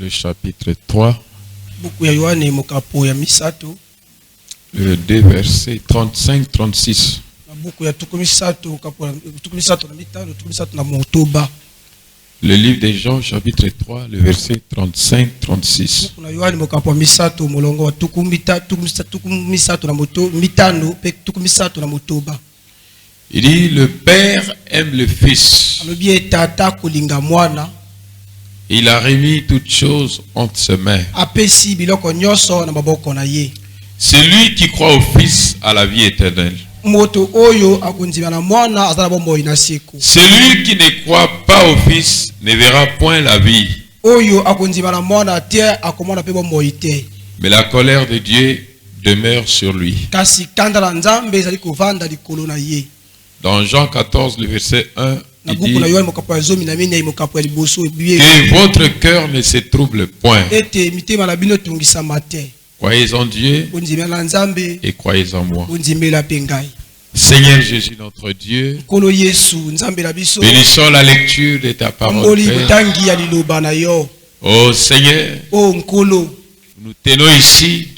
le chapitre 3, le 2 versets 35-36. Le livre de Jean, chapitre 3, le verset 35-36. Il dit, le Père aime le Fils. Il a remis toutes choses entre ses mains. Celui qui croit au Fils a la vie éternelle. Celui qui ne croit pas au Fils ne verra point la vie. Mais la colère de Dieu demeure sur lui. Dans Jean 14, le verset 1, il dit que votre cœur ne se trouble point. Croyez en Dieu et croyez en moi. Seigneur Jésus notre Dieu, bénissons la lecture de ta parole, Père. Oh Seigneur, nous tenons ici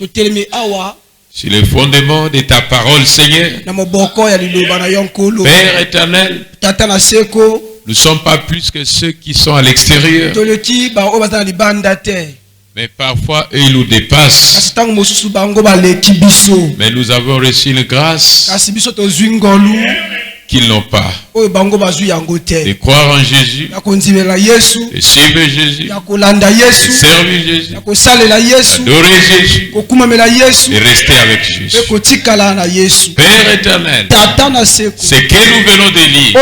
sur le fondement de ta parole, Seigneur. Père éternel, nous ne sommes pas plus que ceux qui sont à l'extérieur. Mais parfois, eux, ils nous dépassent. Mais nous avons reçu une grâce qu'ils n'ont pas. De croire en Jésus, de suivre Jésus, de servir Jésus, d'adorer Jésus, et rester avec Jésus. Père éternel, ce que nous venons de lire,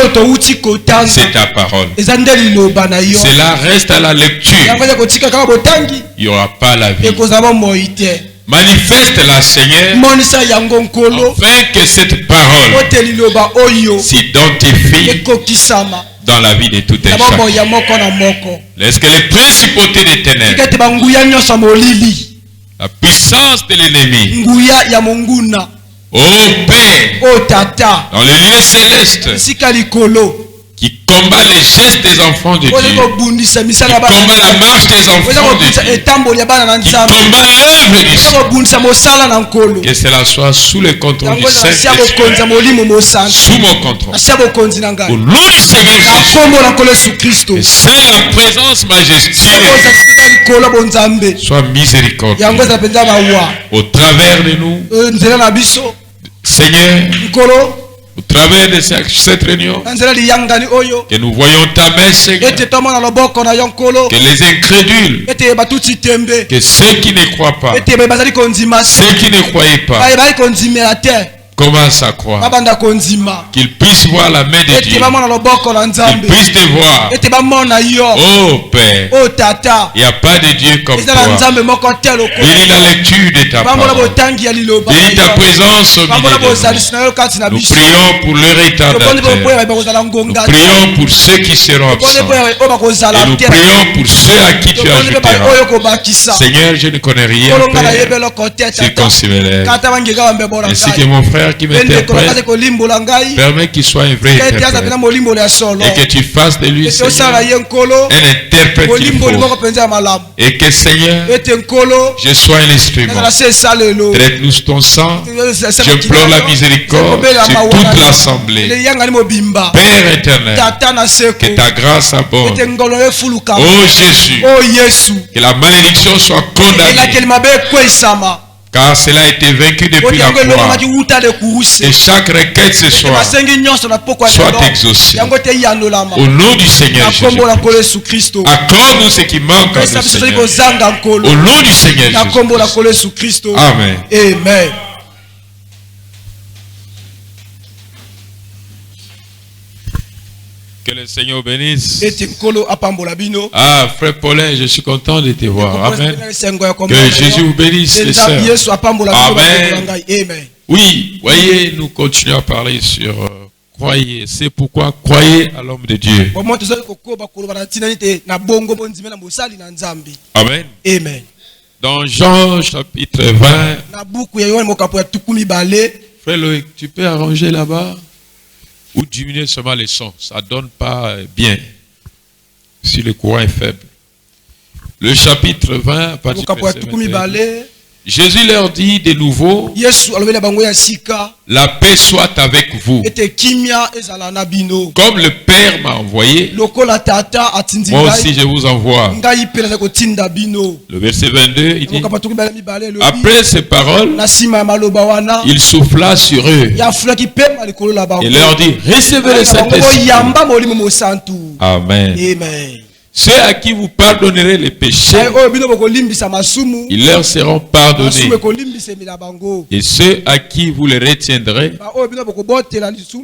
c'est ta parole. Cela reste à la lecture. Il n'y aura pas la vie. Manifeste-la, Seigneur, afin que cette parole s'identifie dans la vie de tout un chacun. Laisse que les principautés des ténèbres, la puissance de l'ennemi, ô Père, dans le lieu céleste, qui combat les gestes des enfants de Dieu, qui combat la marche des enfants de Dieu, qui combat l'œuvre du Seigneur. Que cela soit sous le contrôle du Saint-Esprit, sous mon contrôle. Au nom du Seigneur Jésus, que c'est la présence majestueuse soit miséricorde au travers de nous, Seigneur. Au travers de cette réunion, que nous voyons ta main, Seigneur, que les incrédules, que ceux qui ne croient pas, ceux qui ne croyaient pas, commencent à croire, qu'ils puissent voir la main de Dieu, qu'ils puissent te voir. Oh Père, il n'y a pas de Dieu comme toi. Bénis la lecture de ta parole. Bénis ta présence au milieu de nous. Nous prions pour le retardataire. Nous prions pour ceux qui seront absents. Et nous prions pour ceux à qui tu ajouteras. Seigneur, je ne connais rien, Père. Circoncime-les. Ainsi que mon frère qui m'interprète, permets qu'il soit un vrai interprète et que tu fasses de lui, Seigneur, un interprète qu'il faut, et que, Seigneur, je sois un instrument. Traite-nous ton sang. J'implore la miséricorde sur toute l'assemblée. Père éternel, que ta grâce abonde. Oh Jésus, que la malédiction soit condamnée, car cela a été vaincu depuis la croix. Et chaque requête ce soir soit exaucée. Au nom du Seigneur Jésus. Accorde-nous ce qui manque à nous, Seigneur. Au nom du Seigneur Jésus. Amen. Amen. Que le Seigneur bénisse. Ah, frère Paulin, je suis content de te voir. Amen. Que Jésus vous bénisse, les sœurs. Amen. Oui, voyez, nous continuons à parler sur croyez. C'est pourquoi croyez à l'homme de Dieu. Amen. Amen. Dans Jean chapitre 20, frère Loïc, tu peux arranger là-bas ou diminuer seulement les sons. Ça ne donne pas bien si le courant est faible. Le chapitre 20, partie verset 21. Jésus leur dit de nouveau, la paix soit avec vous. Comme le Père m'a envoyé, moi aussi je vous envoie. Le verset 22, il dit, après ces paroles, il souffla sur eux et leur dit, recevez le Saint-Esprit. Amen. Ceux à qui vous pardonnerez les péchés, ils leur seront pardonnés. Et ceux à qui vous les retiendrez,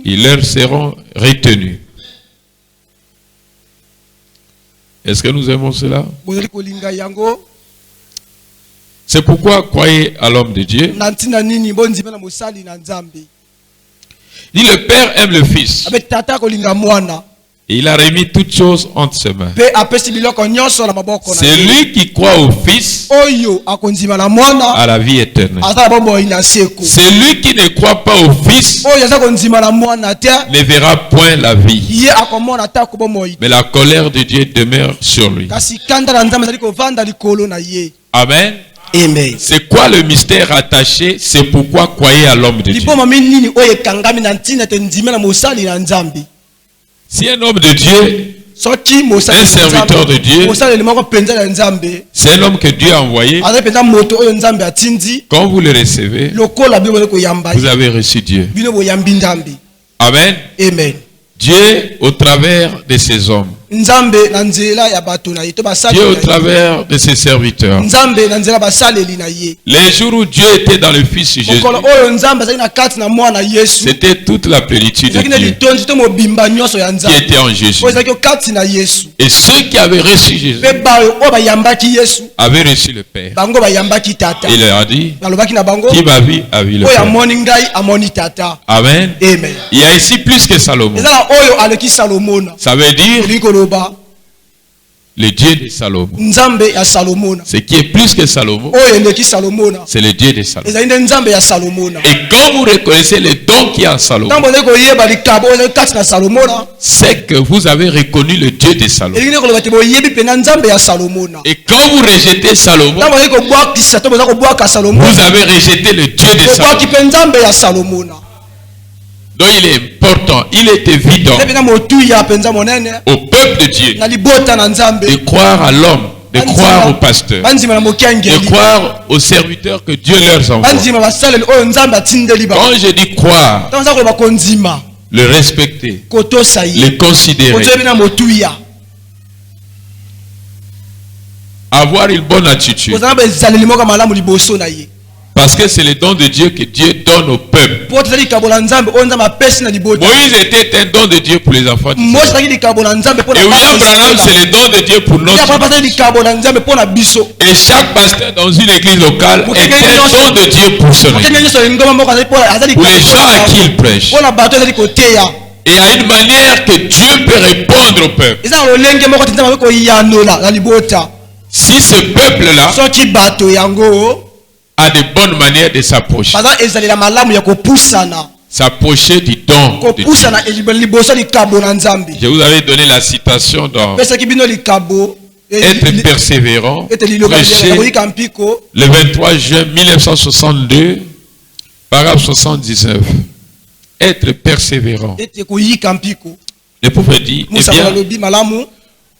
ils leur seront retenus. Est-ce que nous aimons cela? C'est pourquoi croyez à l'homme de Dieu. Dit le Père aime le Fils. Et il a remis toutes choses entre ses mains. C'est lui qui croit au Fils à la vie éternelle. C'est lui qui ne croit pas au Fils ne verra point la vie. Mais la colère de Dieu demeure sur lui. Amen. Amen. C'est quoi le mystère attaché? C'est pourquoi croyez à l'homme de Dieu. Si un homme de Dieu, un serviteur de Dieu, c'est un homme que Dieu a envoyé, quand vous le recevez, vous avez reçu Dieu. Amen. Amen. Dieu au travers de ses hommes. Dieu au travers de ses serviteurs. Les jours où Dieu était dans le Fils Jésus, c'était toute la plénitude de Dieu qui était en Jésus. Et ceux qui avaient reçu Jésus avaient reçu le Père. Il leur a dit, qui m'a vu a vu le Père. Amen. Il y a ici plus que Salomon. Ça veut dire le Dieu de Salomon. Ce qui est plus que Salomon, c'est le Dieu de Salomon. Et quand vous reconnaissez le don qu'il y a en Salomon, c'est que vous avez reconnu le Dieu de Salomon. Et quand vous rejetez Salomon, vous avez rejeté le Dieu de Salomon. Donc il est important, il est évident au peuple de Dieu de croire à l'homme, de croire au pasteur, de croire aux serviteurs que Dieu leur envoie. Quand je dis croire, le respecter, le considérer, avoir une bonne attitude. Parce que c'est le don de Dieu que Dieu donne au peuple. Moïse était un don de Dieu pour les enfants d'Israël. Et William Branham, c'est le don de Dieu pour notre vie. Et chaque pasteur dans une église locale est un don de Dieu pour son église. Pour les gens à qui il prêche. Et à une manière que Dieu peut répondre au peuple. Si ce peuple-là a de bonnes manières de s'approcher. S'approcher du don de Dieu. Je vous avais donné la citation dans être persévérant, prêcher le 23 juin 1962, paragraphe 79. Être persévérant. Le prophète dit, eh bien,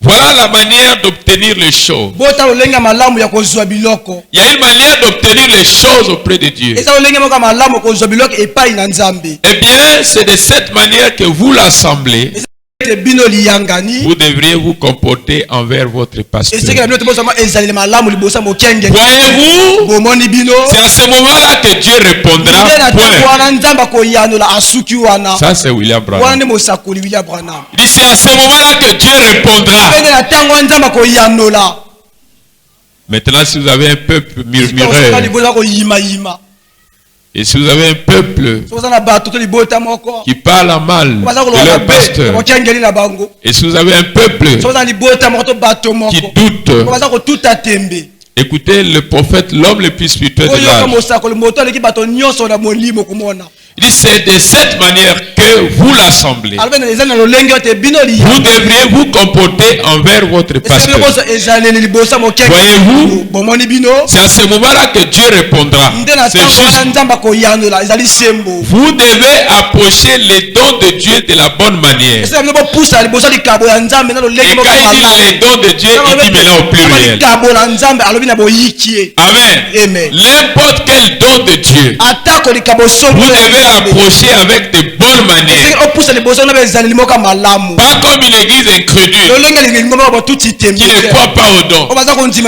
voilà la manière d'obtenir les choses. Il y a une manière d'obtenir les choses auprès de Dieu. Eh bien, c'est de cette manière que vous l'assemblée. Vous devriez vous comporter envers votre pasteur. Voyez-vous, c'est à ce moment-là que Dieu répondra. Point. Ça, c'est William Branham. Il dit, c'est à ce moment-là que Dieu répondra. Maintenant, si vous avez un peuple murmureur, et si vous avez un peuple qui parle mal de leur pasteur, et si vous avez un peuple qui doute, écoutez le prophète, l'homme le plus spirituel de l'âge. Il dit, c'est de cette manière que que vous l'assemblée, vous devriez vous comporter envers votre pasteur. Voyez-vous, c'est à ce moment-là que Dieu répondra. Vous devez approcher les dons de Dieu de la bonne manière. Et quand il dit les dons de Dieu, il dit maintenant au pluriel. Amen. N'importe quel don de Dieu, vous devez approcher avec de bonnes manières. Pas comme une église incrédule qui ne croit pas aux dons, qui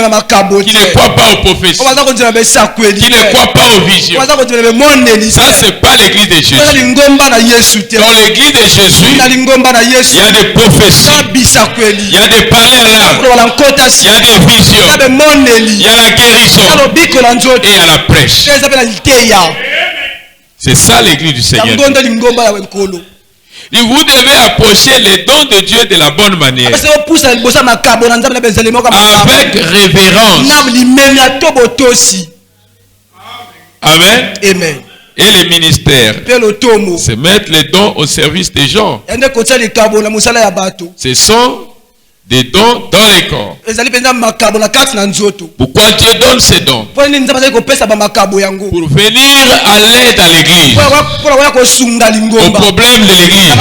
ne croit pas aux prophéties, qui ne croit pas aux visions. Ça, c'est pas l'église de Jésus. Dans l'église de Jésus, il y a des prophéties, il y a des parlers en langue, il y a des visions, il y a la guérison et il y a la prêche. C'est ça l'église du Seigneur. Et vous devez approcher les dons de Dieu de la bonne manière, avec révérence. Amen. Amen. Et les ministères, c'est mettre les dons au service des gens. Ce sont des dons dans les corps. Pourquoi Dieu donne ces dons? Pour venir à l'aide à l'église, au problème de l'église.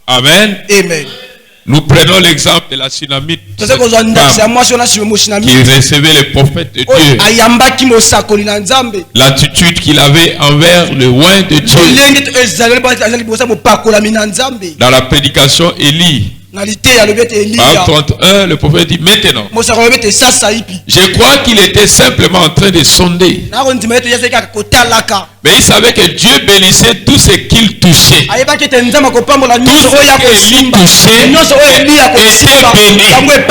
Amen. Amen. Nous prenons l'exemple de la Sunamite qui recevait les prophètes de Dieu. L'attitude qu'il avait envers le oint de Dieu. Dans la prédication, Élie, Psalm 31, le prophète dit maintenant, je crois qu'il était simplement en train de sonder. Mais il savait que Dieu bénissait tout ce qu'il touchait. Tout ce qu'Élie touchait était béni. Même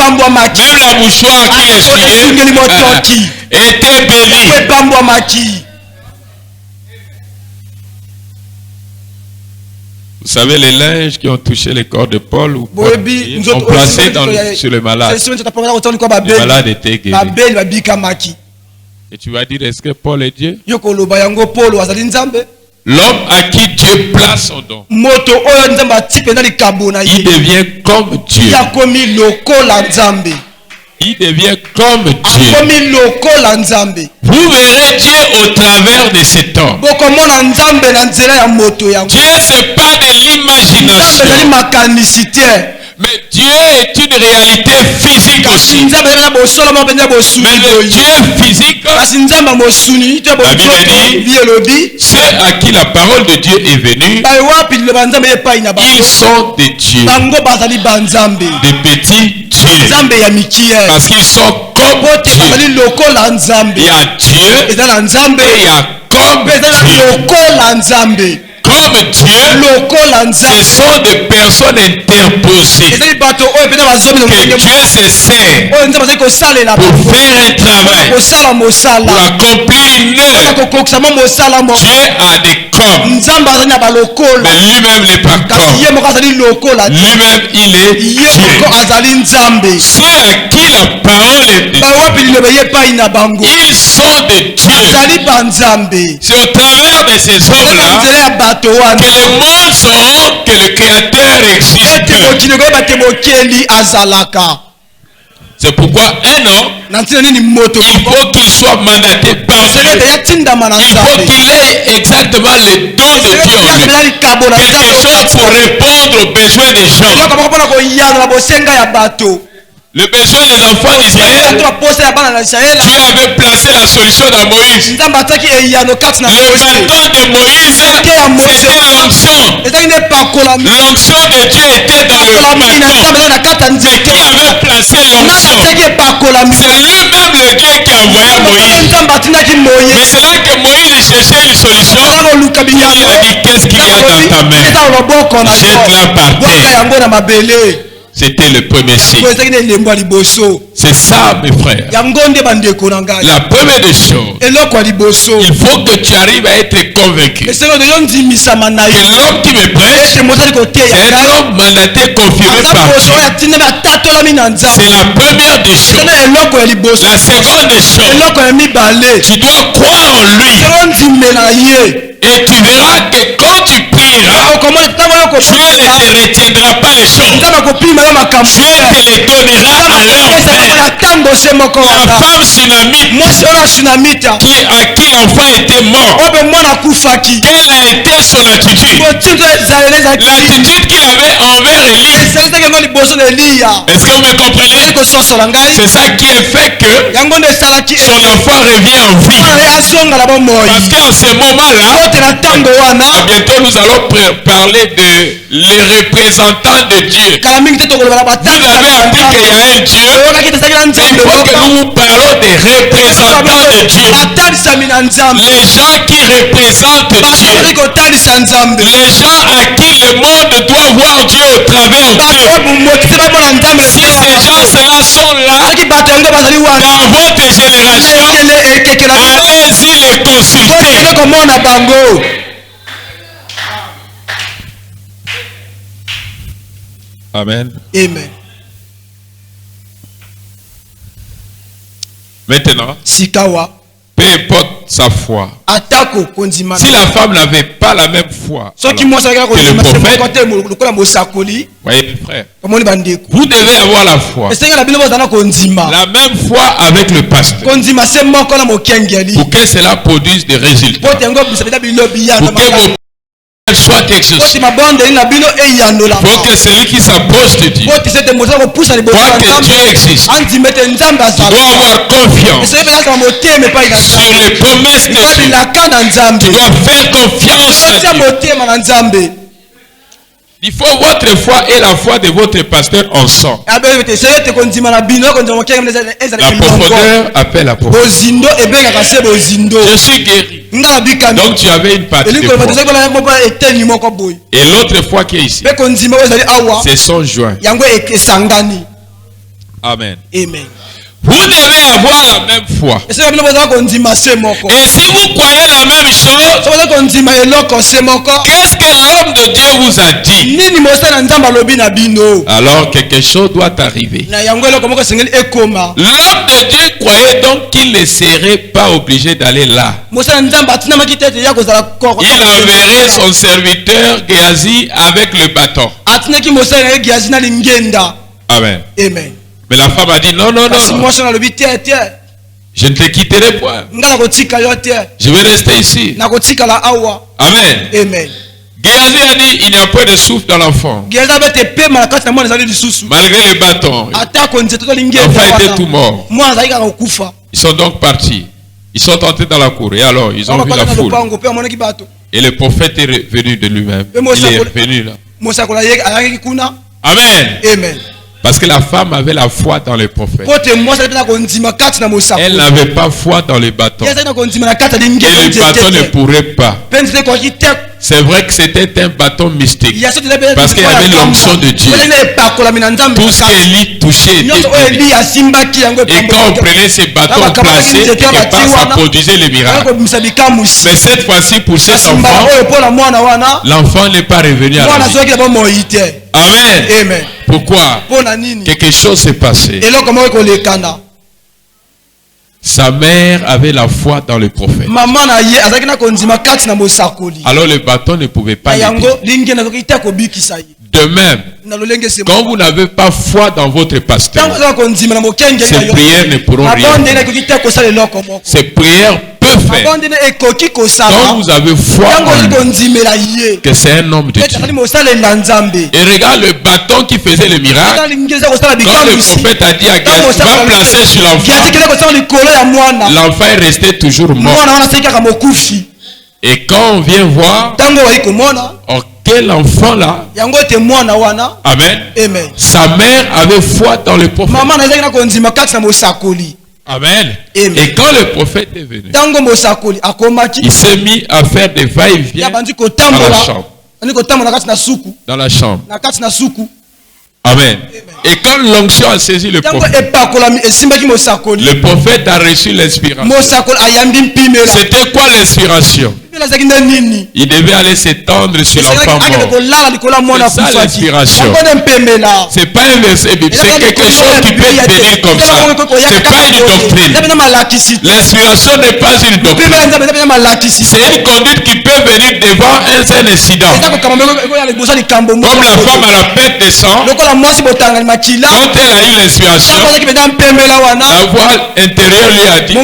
la mouchoir qu'il essuyait était béni. Vous savez, les linges qui ont touché le corps de Paul ou Paul, ont placé sur le malade. Le malade était guéri. Et tu vas dire, est-ce que Paul est Dieu? L'homme à qui Dieu place son don, il devient comme Dieu. Il devient comme Dieu. Vous verrez Dieu au travers de cet homme. Dieu, c'est pas de l'imagination, mais Dieu est une réalité physique aussi. Mais le Dieu physique, la Bible dit, ceux à qui la parole de Dieu est venue, ils sont des dieux, des petits dieux, parce qu'ils sont comme Dieu. Il y a Dieu et il y a comme Dieu. Comme Dieu, ce sont des personnes interposées que Dieu se sert pour faire un travail, pour accomplir une œuvre. Dieu a des corps, mais lui-même n'est pas corps. Lui-même, il est Dieu. Ceux à qui la parole est de Dieu, ils sont des dieux. C'est au travers de ces hommes-là que les mondes sauront que le Créateur existe. C'est pourquoi un homme, il faut qu'il soit mandaté par Dieu. Il faut qu'il ait exactement le don de Dieu en lui. Quelque chose pour répondre aux besoins des gens. Le besoin des enfants d'Israël, Dieu avait placé la solution dans Moïse. Le bâton de Moïse, c'était l'onction. L'onction de Dieu était dans le bâton. Mais qui avait placé l'onction? C'est lui-même le Dieu qui a envoyé Moïse. Mais c'est là que Moïse cherchait une solution. Il a dit, qu'est-ce qu'il y a dans ta main? Jette-la par terre. C'était le premier signe. C'est ça, mes frères. La première des choses, il faut que tu arrives à être convaincu que l'homme qui me prêche, c'est un homme mandaté, confirmé par Dieu. C'est la première des choses. La seconde des choses, tu dois croire en lui. Et tu verras que quand tu pries t'obéiras, Dieu ne te retiendra pas les choses. Dieu te les donnera à l'heure vraie. La femme sunamite à qui l'enfant était mort, quelle a été son attitude? L'attitude qu'il avait envers Élie. Est-ce que vous me comprenez? C'est ça qui est fait que son enfant revient en vie. Parce qu'à ce moment-là, bientôt nous allons parler de les représentants de Dieu. Vous avez appris qu'il y a un Dieu. Il faut que nous parlons des représentants de Dieu. Les gens qui représentent Dieu. Les gens à qui le monde doit voir Dieu au travers d'eux. Si ces gens-là sont là dans votre génération, allez-y les consulter. Amen. Amen. Maintenant, peu importe sa foi. Si la femme n'avait pas la même foi que le prophète, voyez mes frères, vous devez avoir la foi. La même foi avec le pasteur. Pour que cela produise des résultats. Pour que vos soit exaucé. Il faut que celui qui s'approche de Dieu voit que Dieu existe. Tu dois avoir confiance sur les promesses de Dieu. Tu dois faire confiance à Dieu. Il faut votre foi et la foi de votre pasteur ensemble. La profondeur appelle la profondeur. Je suis guéri. Donc tu avais une partie de foi. Et l'autre foi qui est ici, c'est son joint. Amen. Amen. Vous devez avoir la même foi. Et si vous croyez la même chose, qu'est-ce que l'homme de Dieu vous a dit? Alors quelque chose doit arriver. L'homme de Dieu croyait donc qu'il ne serait pas obligé d'aller là. Il enverrait son serviteur Géasi avec le bâton. Amen. Amen. Mais la femme a dit non, non, non. Je ne te quitterai point. Je vais rester ici. Amen. Amen. Géasi a dit il n'y a pas de souffle dans l'enfant. Malgré les bâtons, l'enfant était tout mort. Ils sont donc partis. Ils sont entrés dans la cour. Et alors, ils ont vu la foule. Et le prophète est revenu de lui-même. Il est revenu là. Amen. Amen. Parce que la femme avait la foi dans les prophètes. Elle n'avait pas foi dans les bâtons. Et les bâtons ne pourraient pas. C'est vrai que c'était un bâton mystique. Parce qu'il y avait l'onction de Dieu. Tout ce qu'Élie touchait était béni. Et quand on prenait ces bâtons placés, quelque part ça produisait les miracles. Mais cette fois-ci, pour cet enfant, l'enfant n'est pas revenu à la vie. Amen. Amen. Pourquoi? Quelque chose s'est passé. Sa mère avait la foi dans le prophète. Alors le bâton ne pouvait pas l'aider. De même, quand vous n'avez pas foi dans votre pasteur, ces prières ne pourront rien faire. Ces prières peuvent faire. Quand vous avez foi en lui, que c'est un homme de Dieu. Et regarde le bâton qui faisait le miracle. Quand le prophète a dit à Géasi, va placer sur l'enfant, l'enfant est resté toujours mort. Et quand on vient voir, quel enfant là? Amen. Amen. Sa mère avait foi dans le prophète. Amen. Amen. Et quand le prophète est venu, il s'est mis à faire des va-et-vient dans la chambre. Dans la chambre. Amen. Et quand l'onction a saisi le prophète a reçu l'inspiration. C'était quoi l'inspiration? Il devait aller s'étendre sur l'enfant mort. C'est ça l'inspiration. C'est pas un verset biblique, c'est quelque chose qui peut venir comme ça. C'est pas une doctrine. L'inspiration n'est pas une doctrine. C'est une conduite qui peut venir devant un incident. Comme la femme à la perte de sang, quand elle a eu l'inspiration, la voix intérieure lui a dit, va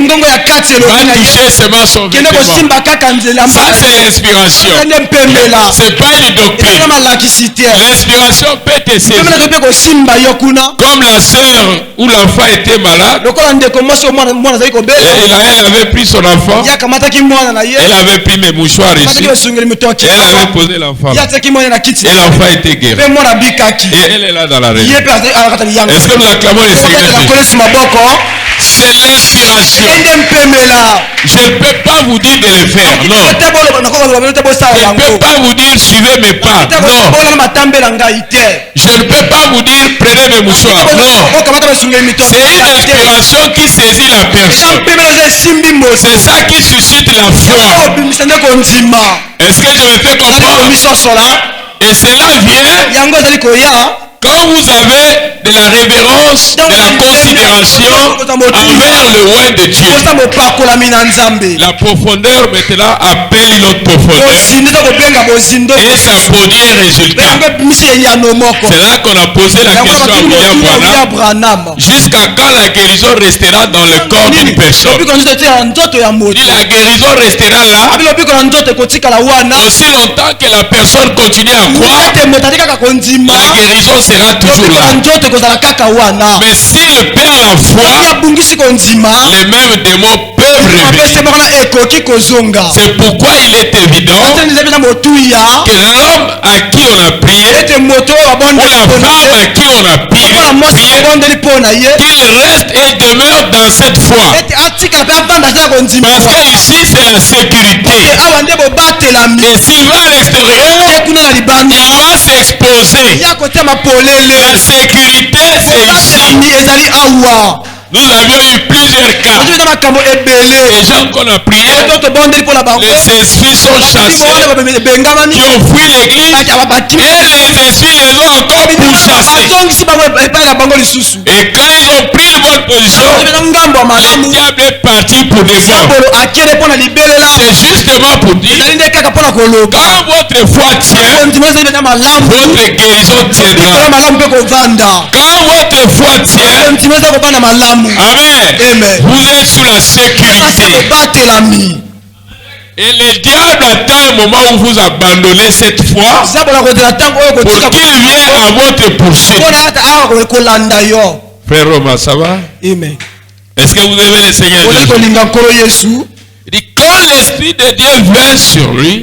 toucher seulement son vêtement. Ça c'est l'inspiration. C'est pas une doctrine. L'inspiration peut te saisir. Comme la sœur où l'enfant était malade, elle avait pris son enfant, elle avait pris mes mouchoirs ici, elle avait posé l'enfant là. Et l'enfant était guéri. Et elle est là dans la réunion. Est-ce que nous acclamons le Seigneur Jésus? C'est l'inspiration. Je ne peux pas vous dire de le faire. Non. Je ne peux pas vous dire suivez mes pas. Non. Je ne peux pas vous dire prenez mes mouchoirs. Non. C'est une inspiration qui saisit la personne. C'est ça qui suscite la foi. Est-ce que je me fais comprendre? Et cela vient quand vous avez de la révérence, de la considération envers le roi de Dieu. La profondeur maintenant appelle une autre profondeur. Et ça produit un résultat. C'est là qu'on a posé la question à William Branham. Jusqu'à quand la guérison restera dans le corps d'une personne? Et la guérison restera là aussi longtemps que la personne continue à croire. La guérison sera toujours là. Mais s'il perd la foi, les mêmes démons peuvent revenir. C'est pourquoi il est évident que l'homme à qui on a prié, ou la femme à qui on a prié, qu'il reste et demeure dans cette foi. Parce que ici c'est la sécurité. Et s'il va à l'extérieur, il va s'exposer. La sécurité c'est ici. Nous avions eu plusieurs cas. Les gens qu'on a prié, les esprits sont chassés, qui ont fui l'église, et les esprits les ont encore pourchassés. Et quand ils ont pris une bonne position, le diable est parti pour devant. C'est justement pour dire, quand votre foi tient, votre guérison tiendra. Quand votre foi tient, Amen. Vous êtes sous la sécurité. Et le diable attend un moment où vous abandonnez cette foi pour qu'il vienne à votre poursuite. Frère Roma, ça va? Amen. Est-ce que vous aimez le Seigneur Jésus? Il dit quand l'Esprit de Dieu vient sur lui,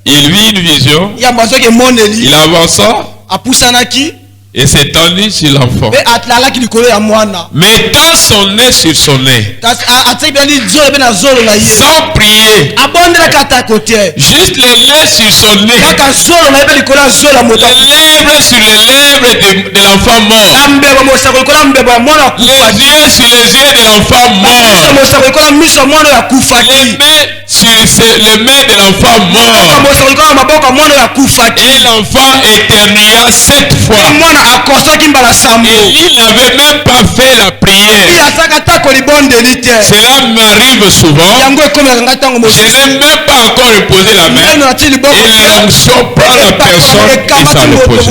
il vit une vision, il avança et s'étendit sur l'enfant, mettant son nez sur son nez, sans prier, juste les lèvres sur son nez, les lèvres sur les lèvres de l'enfant mort, les yeux sur les yeux de l'enfant mort, les mains sur les mains de l'enfant mort, et l'enfant éternua 7 fois. Et il n'avait même pas fait la prière. Cela m'arrive souvent. Je n'ai même pas encore reposé la main. Et l'onction prend la personne et ça repose.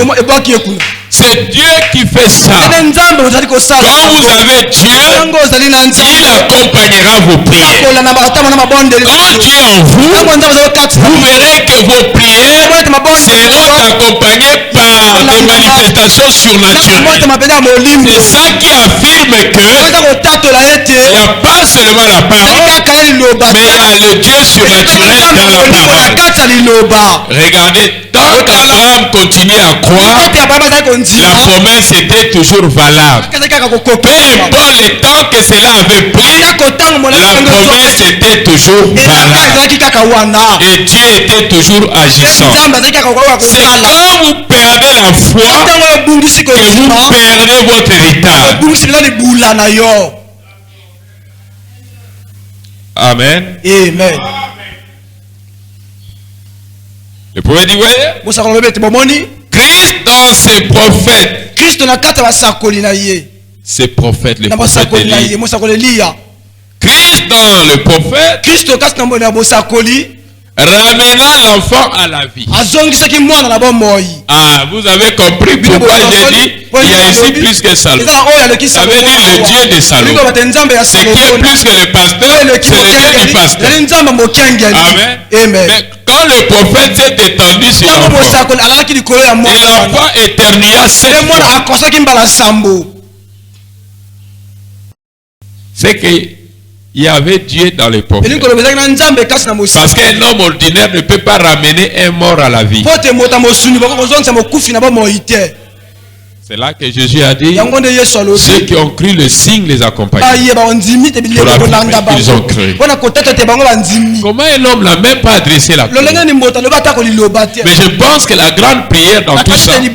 C'est Dieu qui fait ça. Quand vous avez Dieu, il accompagnera vos prières. Quand Dieu est en vous, vous verrez que vos prières seront accompagnées par des manifestations surnaturelles. C'est ça qui affirme que il n'y a pas seulement la parole, mais il y a le Dieu surnaturel dans la parole. Regardez, tant qu'Abraham continuait à croire, la promesse était toujours valable. Peu importe le temps que cela avait pris, la promesse était toujours valable. Et Dieu était toujours agissant. C'est quand vous perdez la foi que vous perdez votre héritage. Amen. Amen. Le prophète dit, voyez, Christ dans ses prophètes. Ses prophètes, les prophètes d'Élie. Christ dans le prophète. Ramena l'enfant à la vie. Ah, vous avez compris pourquoi j'ai dit il y a ici plus que Salomon. Ça veut dire le Dieu de Salomon. Ce qui est plus que le pasteur, c'est le Dieu du pasteur. Amen. Mais quand le prophète s'est étendu sur l'enfant, et l'enfant éternua 7 fois. C'est que il y avait Dieu dans les prophètes. Parce qu'un homme ordinaire ne peut pas ramener un mort à la vie. C'est là que Jésus a dit, ceux qui ont cru le signe les accompagnent. Ils ont cru. Comment un homme n'a même pas adressé la prière? Mais je pense que la grande prière dans tout ça, c'est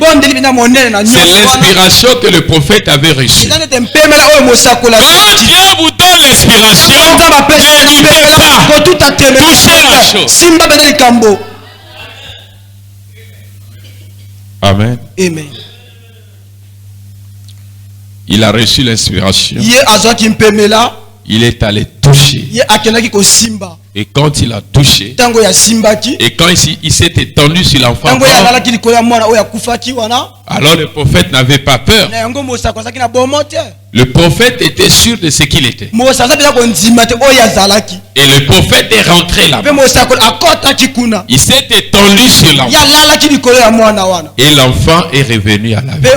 l'inspiration que le prophète avait reçue. Quand Dieu vous donne l'inspiration, n'hésitez pas, touchez la chose. Amen. Amen. Il a reçu l'inspiration. Il est allé toucher. Et quand il a touché, et quand il s'est étendu sur l'enfant, alors le prophète n'avait pas peur. Le prophète était sûr de ce qu'il était. Et le prophète est rentré là-bas. Il s'est étendu sur l'enfant. Et l'enfant est revenu à la vie.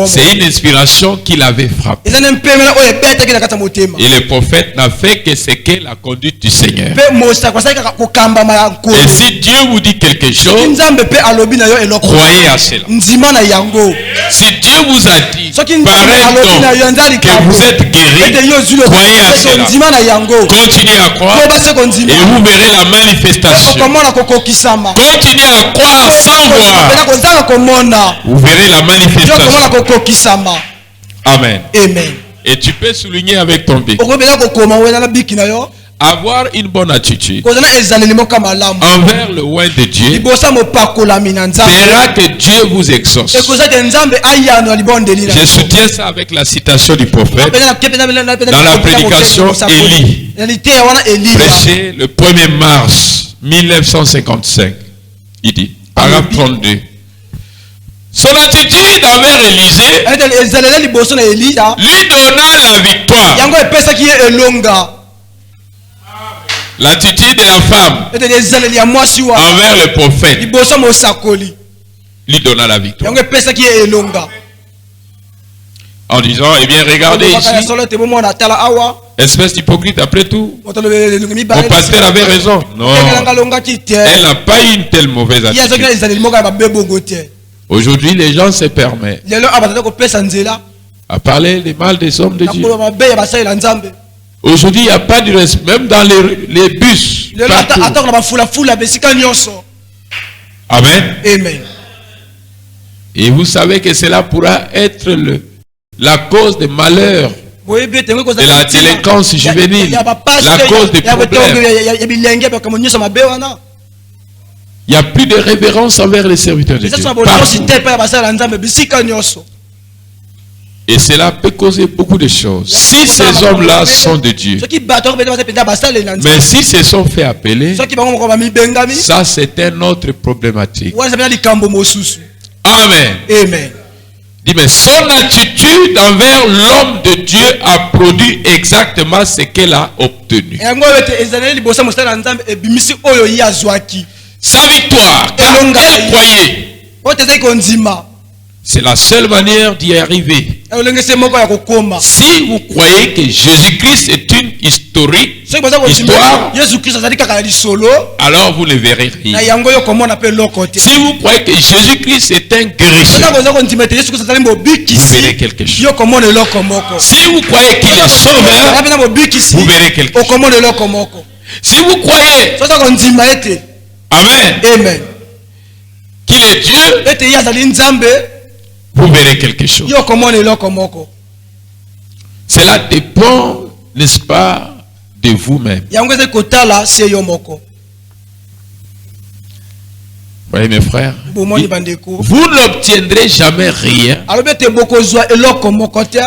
C'est une inspiration qui l'avait frappé. Et le prophète n'a fait que ce qu'est la conduite du Seigneur. Et si Dieu vous dit quelque chose, croyez à cela. Si Dieu vous a dit par un don que vous êtes guéri, croyez à cela. Continuez à croire et vous verrez la manifestation. Continuez à croire sans voir. Vous verrez la manifestation. Amen. Amen. Et tu peux souligner avec ton bic. Avoir une bonne attitude envers le roi de Dieu verra que Dieu vous exauce. Je soutiens ça avec la citation du prophète dans la prédication Élie, prêché le 1er mars 1955. Il dit, paragraphe 32. Son attitude envers Élisée lui donna la victoire. L'attitude de la femme envers le prophète lui donna la victoire. En disant, eh bien, regardez ici, espèce d'hypocrite après tout. Mon pasteur avait raison. Non, elle n'a pas eu une telle mauvaise attitude. Aujourd'hui, les gens se permettent à parler des mal des hommes de Dieu. Aujourd'hui, il n'y a pas de respect, même dans les bus. Amen. Amen. Et vous savez que cela pourra être la cause des malheurs, de la délinquance juvénile, la cause des problèmes. Il n'y a plus de révérence envers les serviteurs de Dieu. Et cela peut causer beaucoup de choses. Si ces hommes-là sont de Dieu, mais si se sont fait appeler, ça c'est une autre problématique. Amen. Amen. Dis, mais son attitude envers l'homme de Dieu a produit exactement ce qu'elle a obtenu. Sa victoire, quand elle croyait, c'est la seule manière d'y arriver. Si vous croyez que Jésus-Christ est une histoire, alors vous ne verrez rien. Si vous croyez que Jésus-Christ est un guérisseur, vous verrez quelque chose. Si vous croyez qu'il est sauveur, vous verrez quelque chose. Si vous croyez, amen, qu'il est Dieu, vous verrez quelque chose. Cela dépend, n'est-ce pas, de vous-même. Voyez mes frères, vous n'obtiendrez jamais rien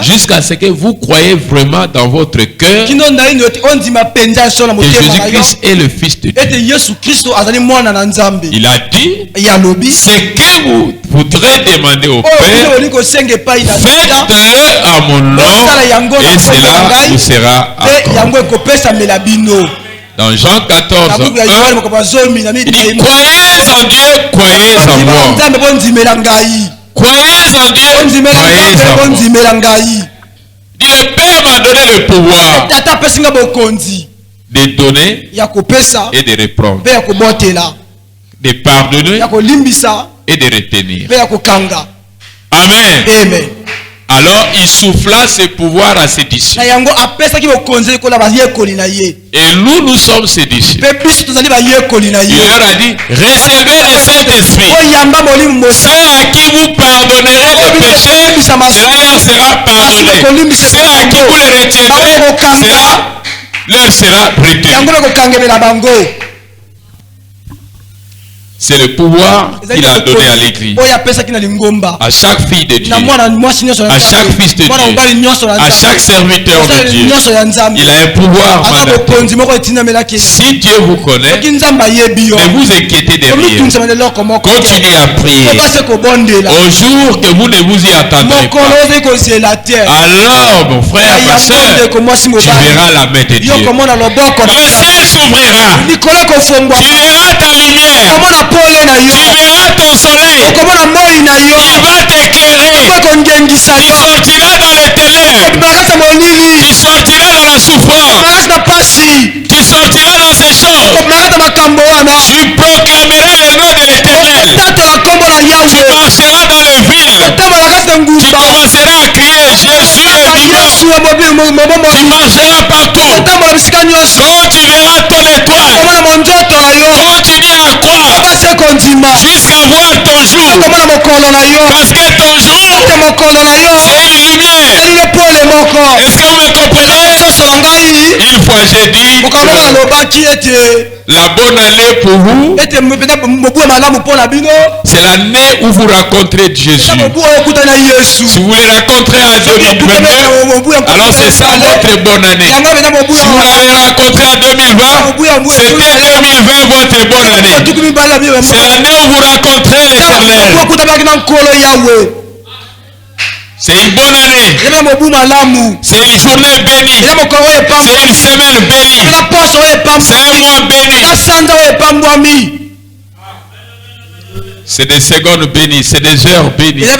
jusqu'à ce que vous croyez vraiment dans votre cœur que Jésus-Christ est le Fils de Dieu. Il a dit, ce que vous voudrez demander au Père, faites-le à mon nom et cela vous sera accordé. Dans Jean 14, 1, il dit, croyez en Dieu, croyez en moi. Croyez en Dieu, croyez en moi. Il dit, le Père m'a donné le pouvoir de donner et de reprendre, de pardonner et de retenir. Amen. Amen. Alors il souffla ses pouvoirs à ses disciples. Et nous sommes ses disciples. Il leur a dit, recevez le Saint-Esprit. Ceux à qui vous pardonnerez les péchés, cela leur sera pardonné. Ceux à qui vous les retiendrez, cela leur sera retenu. C'est le pouvoir qu'il a donné à l'église, à chaque fille de Dieu, à chaque fils de Dieu, à chaque serviteur de Dieu. Il a un pouvoir mandataire. Si Dieu vous connaît, ne vous inquiétez de rien. Continuez à prier. Au jour que vous ne vous y attendrez pas, alors mon frère, ma soeur, tu verras la main de Dieu. Le ciel s'ouvrira. Tu verras ta lumière. Tu verras ton soleil. Il va t'éclairer. Tu sortiras dans les ténèbres. Tu sortiras dans la souffrance. Tu sortiras dans ces choses. Tu proclameras le nom de l'Éternel. Tu marcheras dans les villes. Tu commenceras à crier, Jésus est vivant. Tu marcheras partout. Quand tu verras ton étoile, continue à croire jusqu'à voir ton jour. Parce que ton jour, c'est une lumière. Est-ce que vous me comprenez? Une fois j'ai dit, la bonne année pour vous, c'est l'année où vous rencontrez Jésus. Si vous le rencontrez en 2022, alors c'est ça votre bonne année. Si vous l'avez rencontré en 2020, c'était 2020 votre bonne année. C'est l'année où vous rencontrez l'Éternel. C'est une bonne année. C'est une journée bénie. C'est une semaine bénie. C'est un mois béni. C'est des secondes bénies, c'est des heures bénies. C'est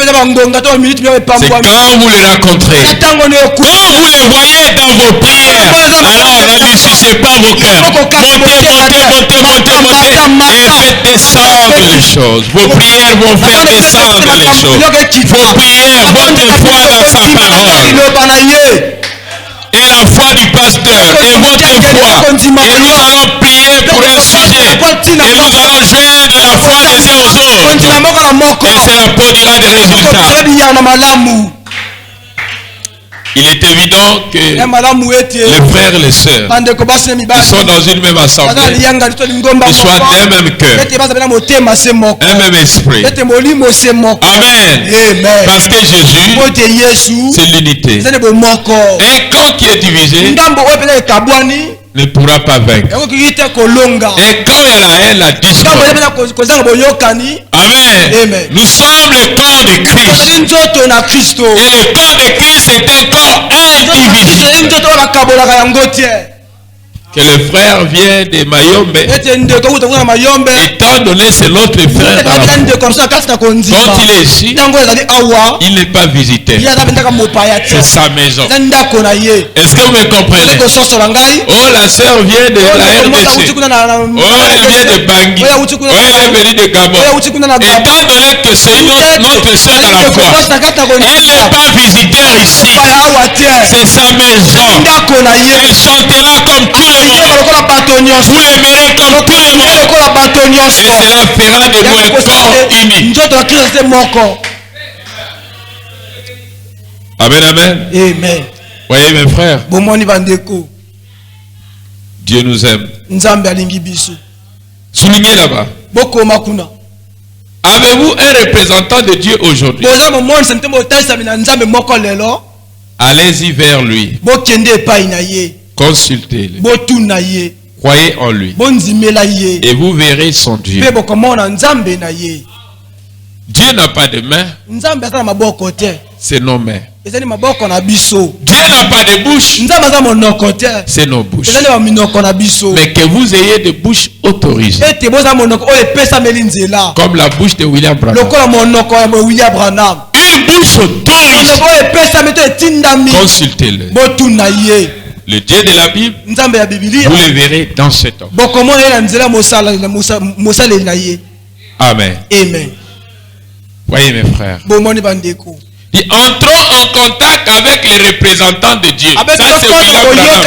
quand vous les rencontrez, quand vous les voyez dans vos prières, alors n'adoucissez pas vos cœurs. Montez et faites descendre les choses. Vos prières vont faire descendre les choses. Vos prières, votre foi dans sa parole. Et la foi du pasteur et votre foi. Et nous allons prier pour un sujet. Et nous allons joindre la foi des uns aux autres. Et cela produira des résultats. Il est évident que les frères et les sœurs qui sont dans une même assemblée, ils soient d'un même cœur, un même esprit. Amen. Parce que Jésus, c'est l'unité. Un camp qui est divisé ne pourra pas vaincre. Et quand il y a la haine, la discorde. Amen. Nous sommes le corps de Christ. Et le corps de Christ est un corps indivisible. Que le frère vient de Mayombe, étant donné c'est notre frère dans la foi. Quand il est ici, il n'est pas visité. C'est sa maison. Est-ce que vous me comprenez? Oh, la sœur vient de la RDC. Oh, elle vient de Bangui. Oh, elle est venue de Gabon. Étant donné que c'est notre sœur dans la foi, elle n'est pas visiteur ici. C'est sa maison. Elle chantera comme tout le monde. Vous l'aimerez comme tout le monde. Et cela fera de nous un corps uni. Amen, amen. Amen. Voyez mes frères, Dieu nous aime. Soulignez là-bas. Avez-vous un représentant de Dieu aujourd'hui? Allez-y vers lui. Consultez-le. Croyez en lui. Et vous verrez son Dieu. Dieu n'a pas de main. C'est nos mains. Dieu n'a pas de bouche. C'est nos bouches. Mais que vous ayez des bouches autorisées. Comme la bouche de William Branham. Une bouche autorisée. Consultez-le. Le Dieu de la Bible, vous le verrez dans cet homme. Amen. Amen. Voyez mes frères. Et entrons en contact avec les représentants de Dieu. Ça c'est William Branham.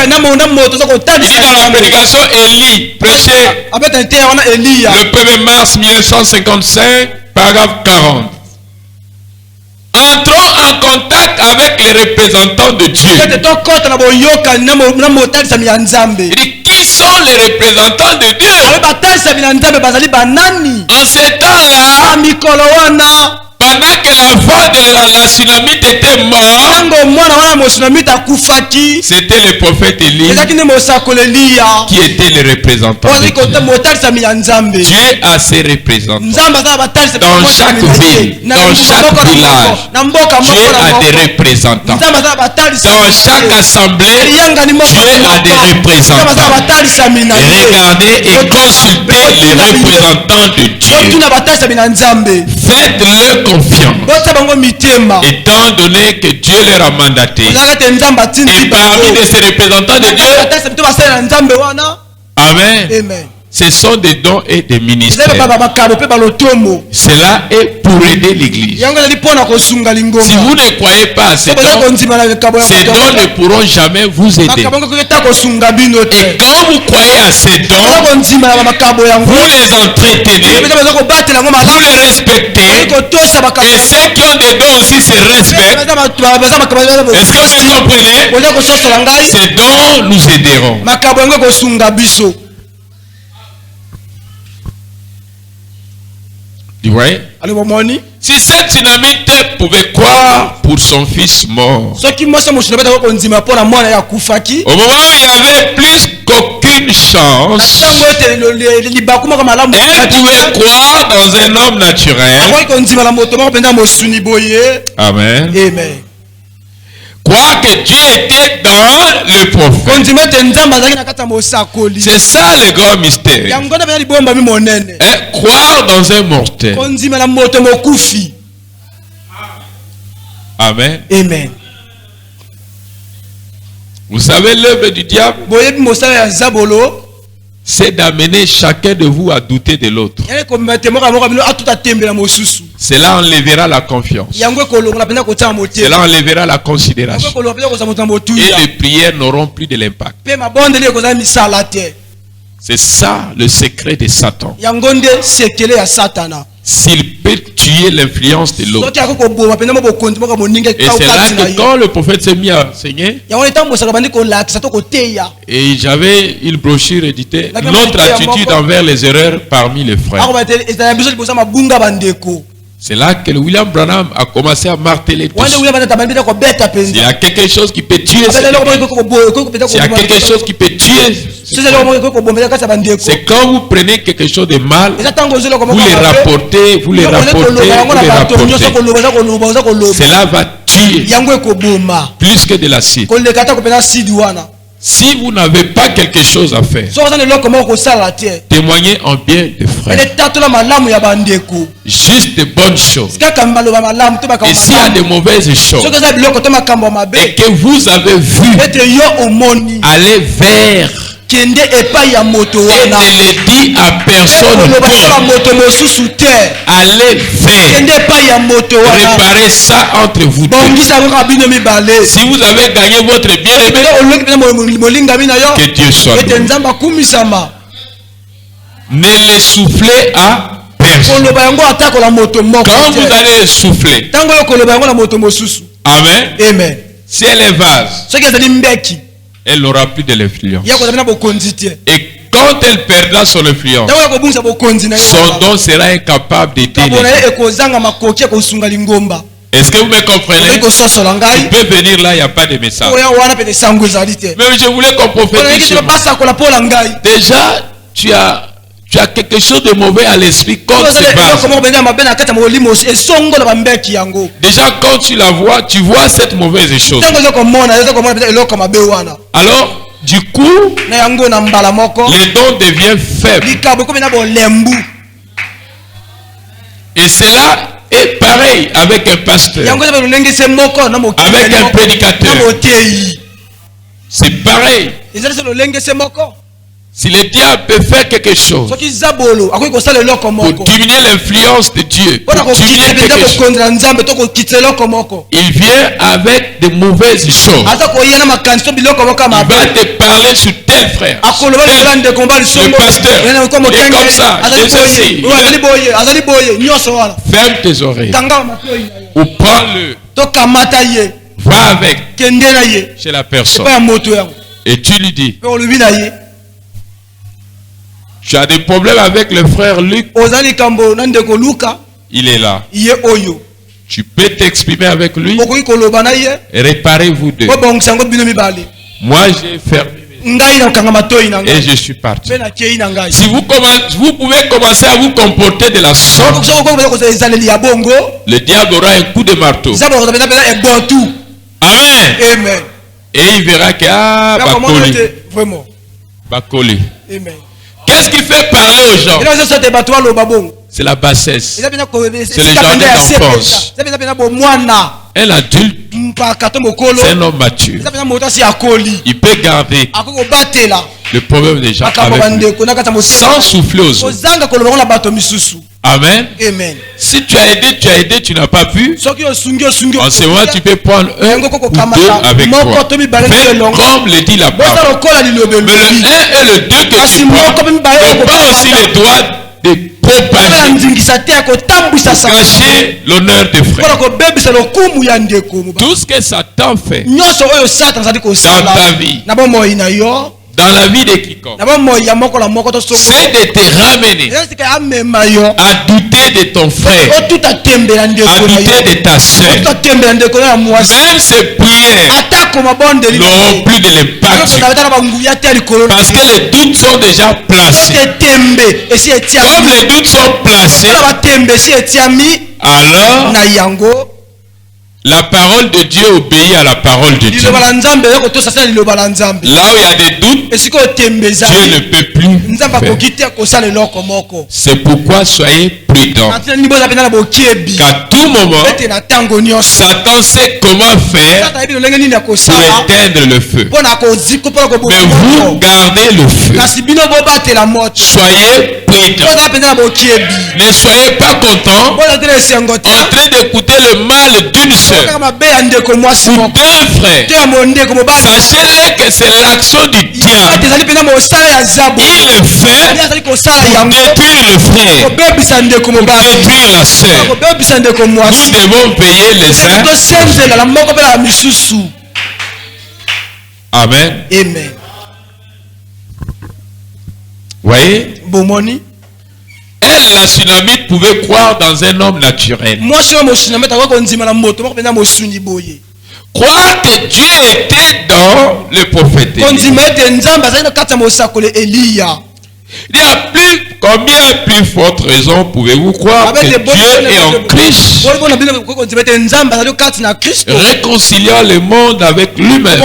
Il dit dans la prédication Élie, prêché le 1er mars 1955, paragraphe 40. Entrons en contact avec les représentants de Dieu. Il dit, qui sont les représentants de Dieu? En ce temps-là, pendant que l'enfant de la Sunamite était mort, c'était le prophète Élie qui était le représentant de Dieu. Dieu a ses représentants dans chaque ville, dans chaque village. Dieu a des représentants dans chaque assemblée. Dieu a des représentants. Regardez et consultez les représentants de Dieu. Faites-le confiance, étant donné que Dieu leur a mandaté. Et parmi de ces représentants de Dieu, Amen. Ce sont des dons et des ministères. Cela est pour aider l'église. Si vous ne croyez pas à ces dons ne pourront jamais vous aider. Et quand vous croyez à ces dons, vous les entretenez, vous les respectez. Et ceux qui ont des dons aussi se respectent. Est-ce que vous comprenez? Ces dons nous aideront. Tu vois? Si cette Sunamite pouvait croire pour son fils mort, au moment où il y avait plus qu'aucune chance, elle pouvait croire dans un homme naturel. Amen. Croire que Dieu était dans le prophète. C'est ça le grand mystère. Et croire dans un mortel. Amen. Vous savez l'œuvre du diable, c'est d'amener chacun de vous à douter de l'autre. Cela enlèvera la confiance. Cela enlèvera la considération. Et les prières n'auront plus de l'impact. C'est ça le secret de Satan. S'il peut tuer l'influence de l'autre. Et c'est là que quand le prophète s'est mis à enseigner, et j'avais une brochure éditée, notre attitude envers les erreurs parmi les frères. C'est là que William Branham a commencé à marteler dessus. S'il y a quelque chose qui peut tuer, s'il y a quelque chose qui peut tuer, c'est quand vous prenez quelque chose de mal, vous les rapportez. Cela va tuer plus que de l'acide. Si vous n'avez pas quelque chose à faire, témoignez en bien des frères. Juste de bonnes choses. Et s'il y a de mauvaises choses et que vous avez vu, allez vers et ne le dit à personne d'autre. Allez vers. Réparez ça entre vous deux. Si vous avez gagné votre bien-aimé, que Dieu soit loué. Ne le soufflez à personne. Quand vous allez souffler, Amen. Si elle est vase, elle n'aura plus de l'influence. Et quand elle perdra son influence, son don sera incapable d'aider les gens. Est-ce que vous me comprenez? Tu peux venir là, il n'y a pas de message. Mais je voulais qu'on prophétise. Déjà, tu as quelque chose de mauvais à l'esprit quand tu passes. Déjà, quand tu la vois, tu vois cette mauvaise chose. Alors, du coup, les dons deviennent faibles. Et cela est pareil avec un pasteur, avec un prédicateur. C'est pareil. Si le diable peut faire quelque chose pour diminuer l'influence de Dieu, pour diminuer quelque chose, il vient avec de mauvaises choses. Il va te parler sur tel frère, le pasteur est comme ça, et ceci. Ferme tes oreilles ou prends-le, va avec chez la personne et tu lui dis: tu as des problèmes avec le frère Luc, il est là. Tu peux t'exprimer avec lui et réparez-vous deux. Moi j'ai fermé et je suis parti. Si vous pouvez commencer à vous comporter de la sorte, le diable aura un coup de marteau. Amen. Amen. Et il verra que Bakoli. Qu'est-ce qui fait parler aux gens? C'est la bassesse. C'est le jardin d'enfance. Un adulte, c'est un homme mature. Il peut garder le problème des gens avec lui, sans souffler aux autres. Amen. Amen. Si tu as aidé, tu n'as pas pu. En ce moment, tu peux prendre un ou deux avec toi. Fais comme le dit la parole. Mais le 1 et le 2 que tu prends, n'ont pas aussi les droits de propager, cacher l'honneur des frères. Tout ce que Satan fait dans ta vie, dans la vie de quiconque, c'est de te ramener à douter de ton frère, à douter de ta soeur. Même ces prières n'auront plus de l'impact parce que les doutes sont déjà placés. Comme les doutes sont placés, alors la parole de Dieu obéit à la parole de Dieu. Là où il y a des doutes, Dieu ne peut plus faire. C'est pourquoi soyez prudents. Qu'à tout moment, Satan sait comment faire pour éteindre le feu. Mais vous gardez le feu. Soyez prudents. Ne soyez pas contents en train d'écouter le mal d'une soeur ou d'un frère. Sachez que c'est l'action du diable. Il le fait pour détruire le frère, pour détruire la sœur. Nous devons veiller les uns. Amen. Amen. Voyez? Elle, la Sunamite, pouvait croire dans un homme naturel. Croire que Dieu était dans le prophète Élie. Il y a combien plus forte raison pouvez-vous croire que Dieu est en Christ, réconciliant le monde avec lui-même.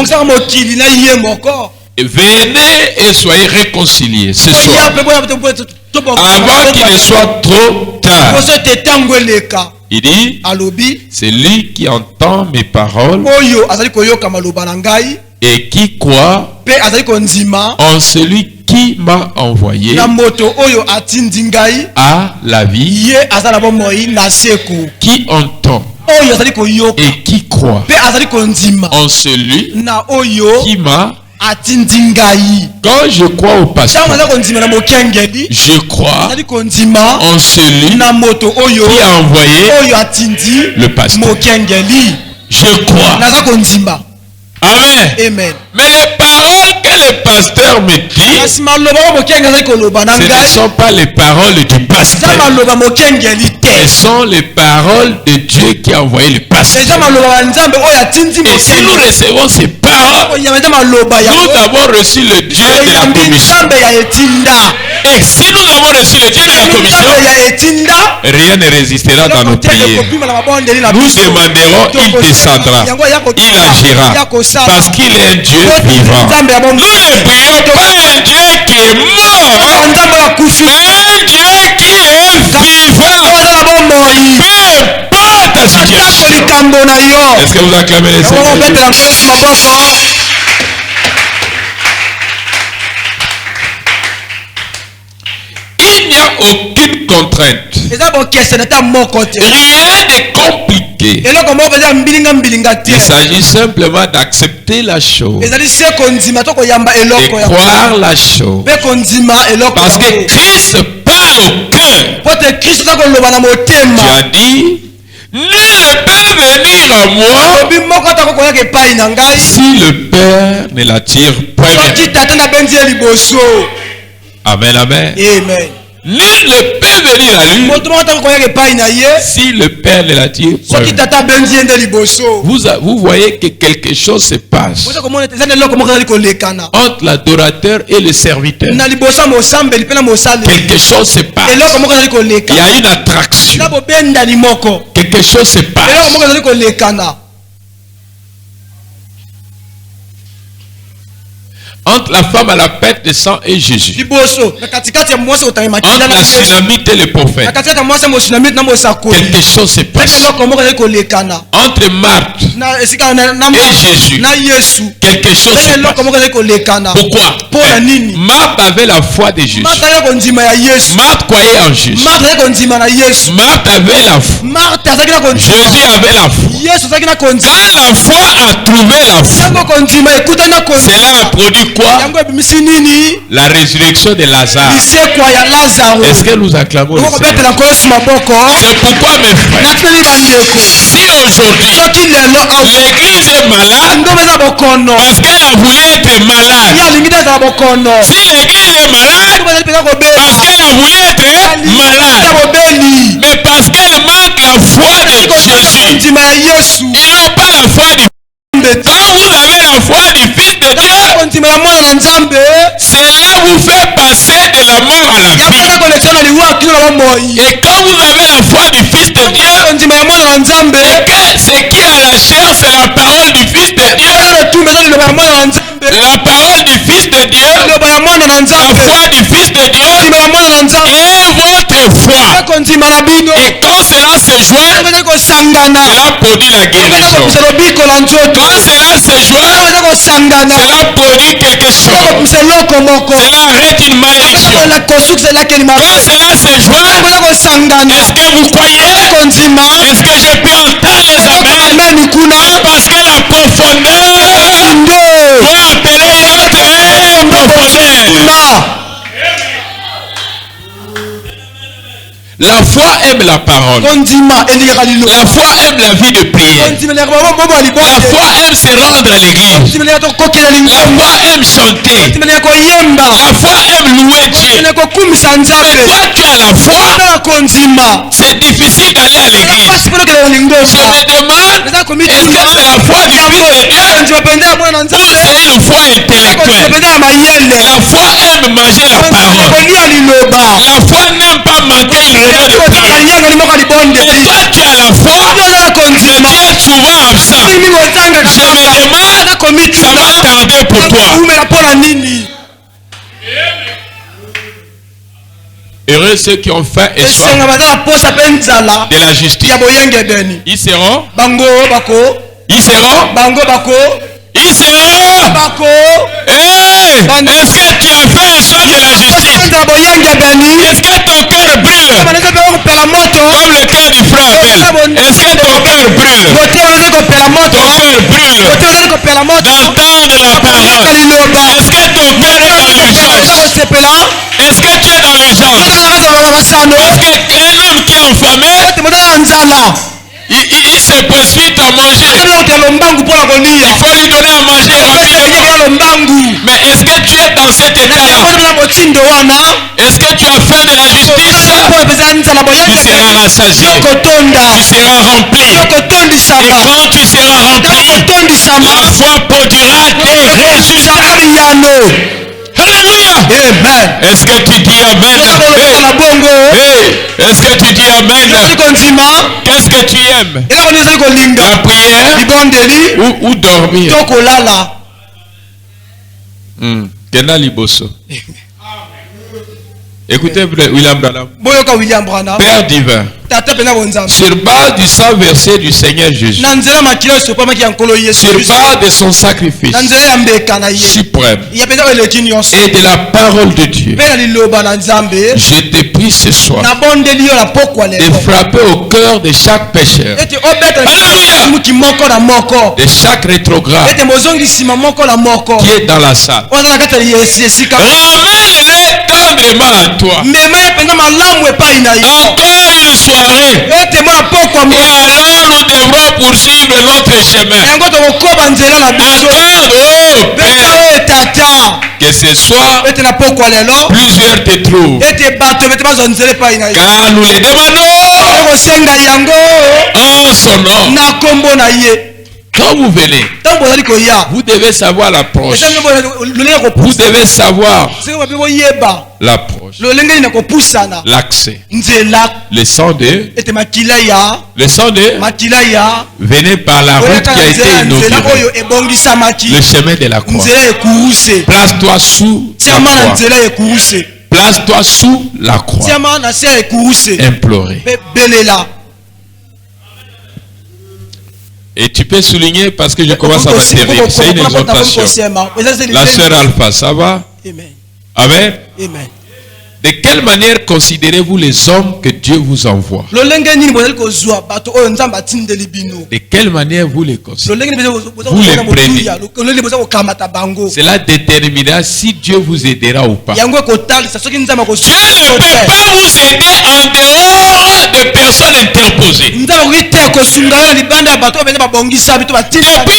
Venez et soyez réconciliés ce soir, avant qu'il ne soit trop tard. Il dit, c'est lui qui entend mes paroles et qui croit en celui qui m'a envoyé à la vie, qui entend et qui croit en celui qui m'a. Quand je crois au pasteur, je crois en celui qui a envoyé le pasteur. Je crois. Amen. Amen. Mais les paroles que le pasteur me dit, ce ne sont pas les paroles du pasteur. Ce sont les paroles de Dieu qui a envoyé le pasteur. Et si nous recevons ces paroles, nous avons reçu le Dieu de la commission. Et si nous avons reçu le Dieu de la commission, rien ne résistera dans nos prières. Nous demanderons, il descendra, il agira, parce qu'il est un Dieu vivant. Nous ne prions pas un Dieu qui est mort, un Dieu qui est vivant. Peu importe ta situation. Est-ce que vous acclamez les Seigneurs? Il n'y a aucune contrainte. Rien n'est compliqué. Il s'agit simplement d'accepter la chose et croire la chose. Parce que Christ parle au cœur. Tu as dit, nul ne peut venir à moi si le Père ne l'attire point. Amen, amen. Amen. Nul ne peut venir à lui si le Père ne l'attire point. Vous voyez que quelque chose se passe entre l'adorateur et le serviteur. Quelque chose se passe. Il y a une attraction. Quelque chose se passe. Entre la femme à la perte de sang et Jésus. Entre la Sunamite et le prophète. Quelque chose se passe. Entre Marthe et Jésus. Quelque chose se passe. Pourquoi? Marthe avait la foi de Jésus. Marthe croyait en Jésus. Marthe avait la foi. Jésus avait la foi. Quand la foi a trouvé la foi, cela a produit quoi? La résurrection de Lazare. Est-ce que nous acclamons le Seigneur? C'est pourquoi mes frères, si aujourd'hui l'église est malade parce qu'elle a voulu être malade, si l'église est malade parce qu'elle a voulu être malade, mais parce qu'elle manque la foi de Jésus, ils n'ont pas la foi du. Quand vous avez la foi du Fils de Dieu, cela vous fait passer de la mort à la vie. Et quand vous avez la foi du Fils de Dieu, ce qui est à la chair, c'est la parole du Fils de Dieu. La parole du Fils de Dieu, la foi du Fils de Dieu et votre foi. Et quand cela se joint, cela produit la guérison. Quand cela se joint, cela produit quelque chose. Cela arrête une malédiction. Quand cela se joint, est-ce que vous croyez? Est-ce que je peux entendre les amens? Parce que la profondeur peut appeler l'autre profondeur. La foi aime la parole. La foi aime la vie de prière. La foi aime se rendre à l'église. La foi aime chanter. La foi aime louer Dieu. Mais toi tu as la foi. C'est difficile d'aller à l'église. Je me demande, est-ce que c'est la foi du Fils de Dieu ou c'est une foi intellectuelle? La foi aime manger la parole. La foi n'aime pas manquer une réunion de prière. Et toi tu as la foi, mais tu es souvent absent. Je me demande, ça va tarder pour toi. Heureux ceux qui ont faim et soif de la justice. Ils seront. Ils seront. Ils seront. Est-ce que tu as faim et soif de la justice? Est-ce que ton cœur brûle comme le cœur du frère Abel? Est-ce que ton cœur brûle? Ton cœur brûle d'entendre la parole. Est-ce que ton cœur est dans l'urgence? Est-ce que tu es dans l'urgence? Parce qu'un homme qui est affamé, il se te précipite à manger, il faut lui donner à manger rapidement. Mais est-ce que tu es dans cet état-là? Est-ce que tu as faim de la justice? Tu seras rassasié, tu seras rempli. Et quand tu seras rempli, la foi produira des résultats. Alléluia. Amen. Est-ce que tu dis amen? Est-ce que tu dis amen? Qu'est-ce que tu aimes? La prière ou dormir? Kena liboso. Écoutez William Branham. Père divin, sur base du sang versé du Seigneur Jésus, sur base de son sacrifice suprême et de la parole de Dieu, je te prie ce soir de frapper au cœur de chaque pécheur, de chaque rétrograde qui est dans la salle. Ramène-les calmement à toi. Encore une soirée. Et alors nous devrons poursuivre notre chemin. Que ce soit plusieurs te trouvent. Car nous les demandons en son nom. Quand vous venez, vous devez savoir l'approche. Vous devez savoir l'approche, l'accès. Le sang de venez par la route qui a été inaugurée, le chemin de la croix. Place-toi sous la croix. Place-toi sous la croix. Implorer. Et tu peux souligner parce que je commence à m'atterrir. C'est une exhortation. La sœur Alpha, ça va? Amen. Amen. De quelle manière considérez-vous les hommes que Dieu vous envoie? De quelle manière vous les considérez? Vous les prenez. Cela déterminera si Dieu vous aidera ou pas. Dieu ne peut pas vous aider en dehors de personnes interposées. Depuis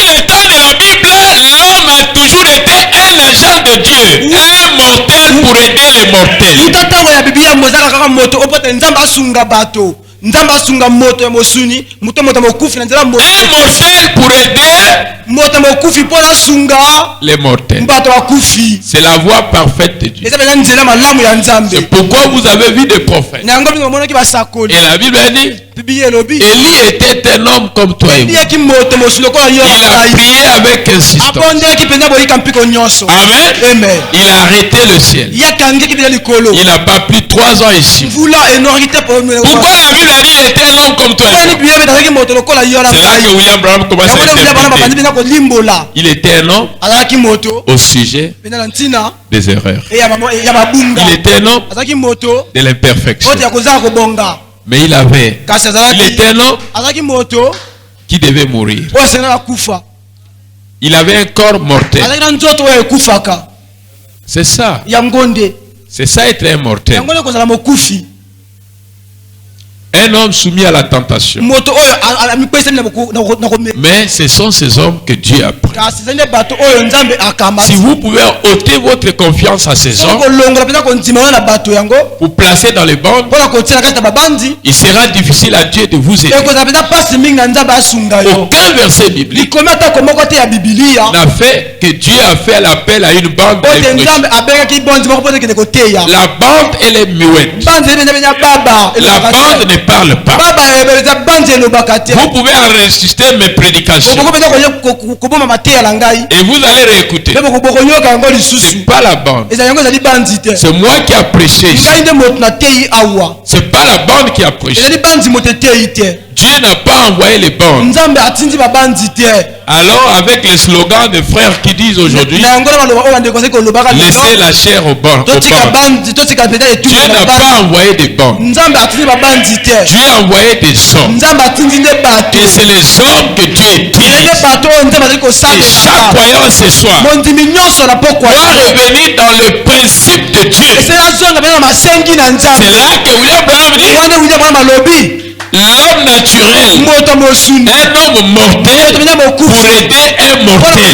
le temps de la Bible, l'homme a toujours été un agent de Dieu, un mortel pour aider les mortels. Un mortel pour aider les mortels. C'est la voie parfaite de Dieu. C'est pourquoi vous avez vu des prophètes. Et la Bible dit, Élie était un homme comme toi et moi. Il a prié avec insistance. Amen. Il a arrêté le ciel. Il n'a pas pris 3 ans ici. Pourquoi la Bible a dit qu'il était un homme comme toi et moi? C'est là que William Branham commence à interpréter. Il était un homme au sujet des erreurs. Il était un homme de l'imperfection. Mais il était un homme qui devait mourir. Il avait un corps mortel. C'est ça. C'est ça être un mortel. Un homme soumis à la tentation. Mais ce sont ces hommes que Dieu a pris. Si vous pouvez ôter votre confiance à ces hommes, vous placer dans les bandes, il sera difficile à Dieu de vous aider. Aucun verset biblique n'a fait que Dieu a fait l'appel à une bande. La bande, elle est muette. La bande ne parle pas. Vous pouvez enregistrer mes prédications et vous allez réécouter. C'est pas la bande. C'est moi qui a prêché ici. C'est pas la bande qui a prêché. Dieu n'a pas envoyé les bandes. Alors avec les slogans des frères qui disent aujourd'hui, laissez la chair au banc. Dieu n'a pas envoyé des bandes. Dieu a envoyé des hommes. Et c'est les hommes que Dieu utilise. Et chaque croyant ce soir doit revenir dans le principe de Dieu. C'est là que William Branham dit, L'homme naturel, un homme mortel pour aider un mortel.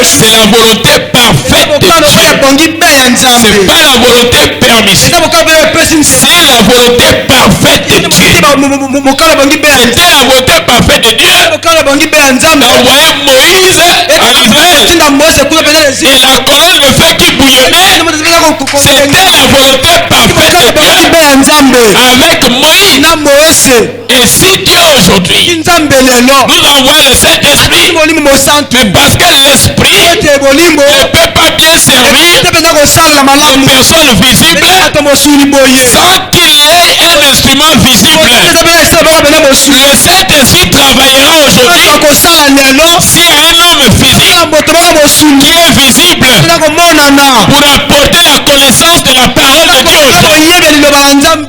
C'est la volonté parfaite de Dieu. C'est pas la volonté permissive. C'est la volonté parfaite de Dieu. C'était la volonté parfaite de Dieu d'envoyer Moïse à l'Israël. Et la colonne de feu qui bouillonnait, c'était la volonté parfaite de Dieu avec Moïse. Et si Dieu aujourd'hui nous envoie le Saint-Esprit, mais parce que l'Esprit ne peut pas bien servir aux personnes visibles sans qu'il ait un instrument visible. Le Saint-Esprit travaillera aujourd'hui si un homme physique qui est visible pour apporter la connaissance de la parole de Dieu aujourd'hui.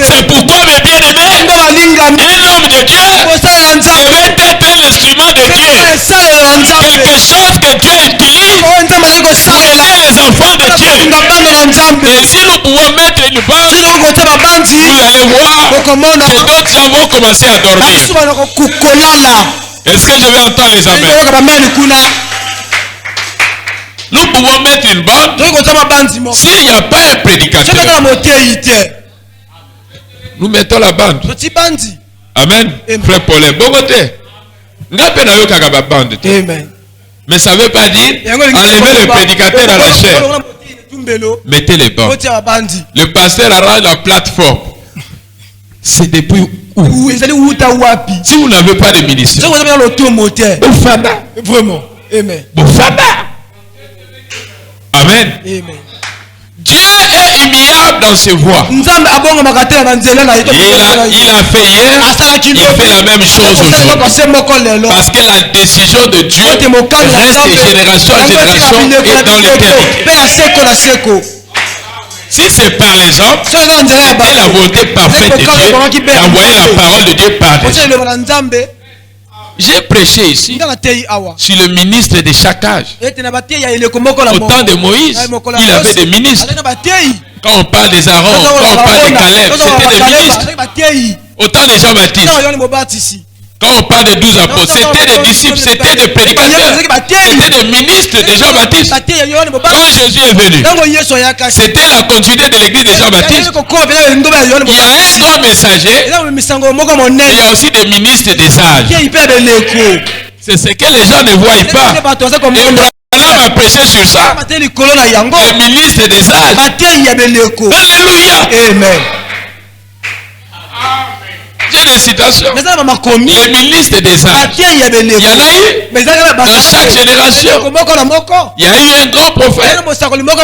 C'est pourquoi, mes bien-aimés, un homme de Dieu devait être un instrument de Dieu. Quelque chose que Dieu utilise pour aider les enfants de Dieu. Et si nous pouvons mettre une bande, vous allez voir que d'autres gens vont commencer à dormir. Est-ce que je vais entendre les amens? Nous pouvons mettre une bande. S'il n'y a pas un prédicateur, nous mettons la bande. Amen. Frère Paulin, bon côté. Amen. Mais ça ne veut pas dire enlever le prédicateur à la chair. Mettez les bandes. Le pasteur a la plateforme. C'est depuis où? Si vous n'avez pas de ministère, vraiment. Amen. Amen. Amen. Dieu est immuable dans ses voies. Il a fait hier, il fait la même chose aujourd'hui. Parce que la décision de Dieu reste de génération en génération et dans l'éternité. Si c'est par les hommes, c'était la volonté parfaite de Dieu d'envoyer la parole de Dieu par les hommes. J'ai prêché ici sur le ministre de chaque âge. Au temps de Moïse, il avait des ministres. Quand on parle des Aaron, quand on parle des Caleb, c'était des ministres. Au temps de Jean-Baptiste, quand on parle des 12 apôtres, c'était des disciples, c'était des prédicateurs, c'était des ministres de Jean-Baptiste. Quand Jésus est venu, c'était la continuité de l'église de Jean-Baptiste. Il y a un grand messager, il y a aussi des ministres des sages. C'est ce que les gens ne voient pas. Et Branham a prêché sur ça. Les ministres des sages. Alléluia. Amen. J'ai des citations. Les ministres des sages. Il y en a eu dans chaque génération. Il y a eu un grand prophète.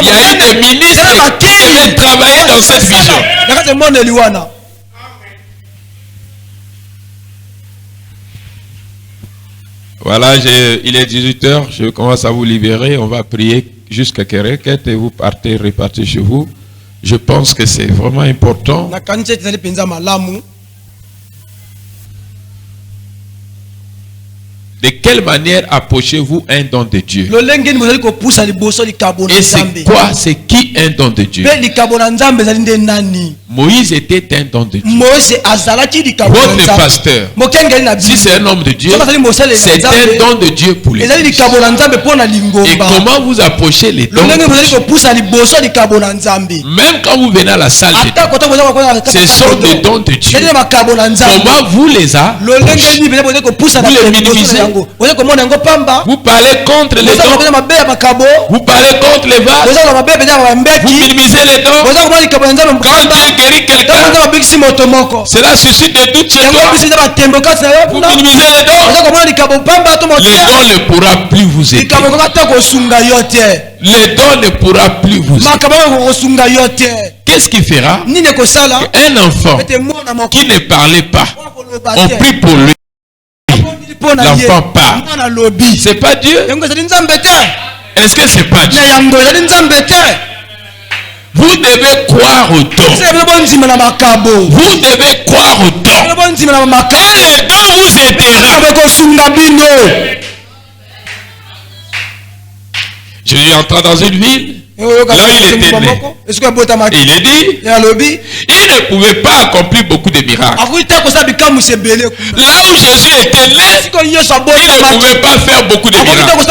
Il y a eu des ministres qui devaient travailler dans cette vision. Voilà, il est 18h. Je commence à vous libérer. On va prier jusqu'à Kéréket et vous partez, repartez chez vous. Je pense que c'est vraiment important. De quelle manière approchez-vous un don de Dieu? Et c'est quoi? C'est qui un don de Dieu? Moïse était un don de Dieu. Votre pasteur, si c'est un homme de Dieu, c'est un don de Dieu pour les Église. Et comment vous approchez les dons de Dieu? Même quand vous venez à la salle de Dieu, ce sont des dons de Dieu. Comment vous les approchez? Vous les minimisez. Vous parlez contre les dons. Vous parlez contre les vases. Vous minimisez les dons. Quand Dieu guérit quelqu'un, cela suscite des doutes chez toi. Vous minimisez les dons. Les dons ne pourra plus vous aider. Les dons ne pourra plus vous aider. Qu'est-ce qui fera? Un enfant qui ne parlait pas, on prie pour lui. L'enfant parle. C'est pas Dieu? Est-ce que c'est pas Dieu? Vous devez croire au don. Vous devez croire au don. Et le don vous aidera. Je suis entré dans une ville. Là où il était né. Il est dit, il ne pouvait pas accomplir beaucoup de miracles. Là où Jésus était né, il ne pouvait pas faire beaucoup de miracles.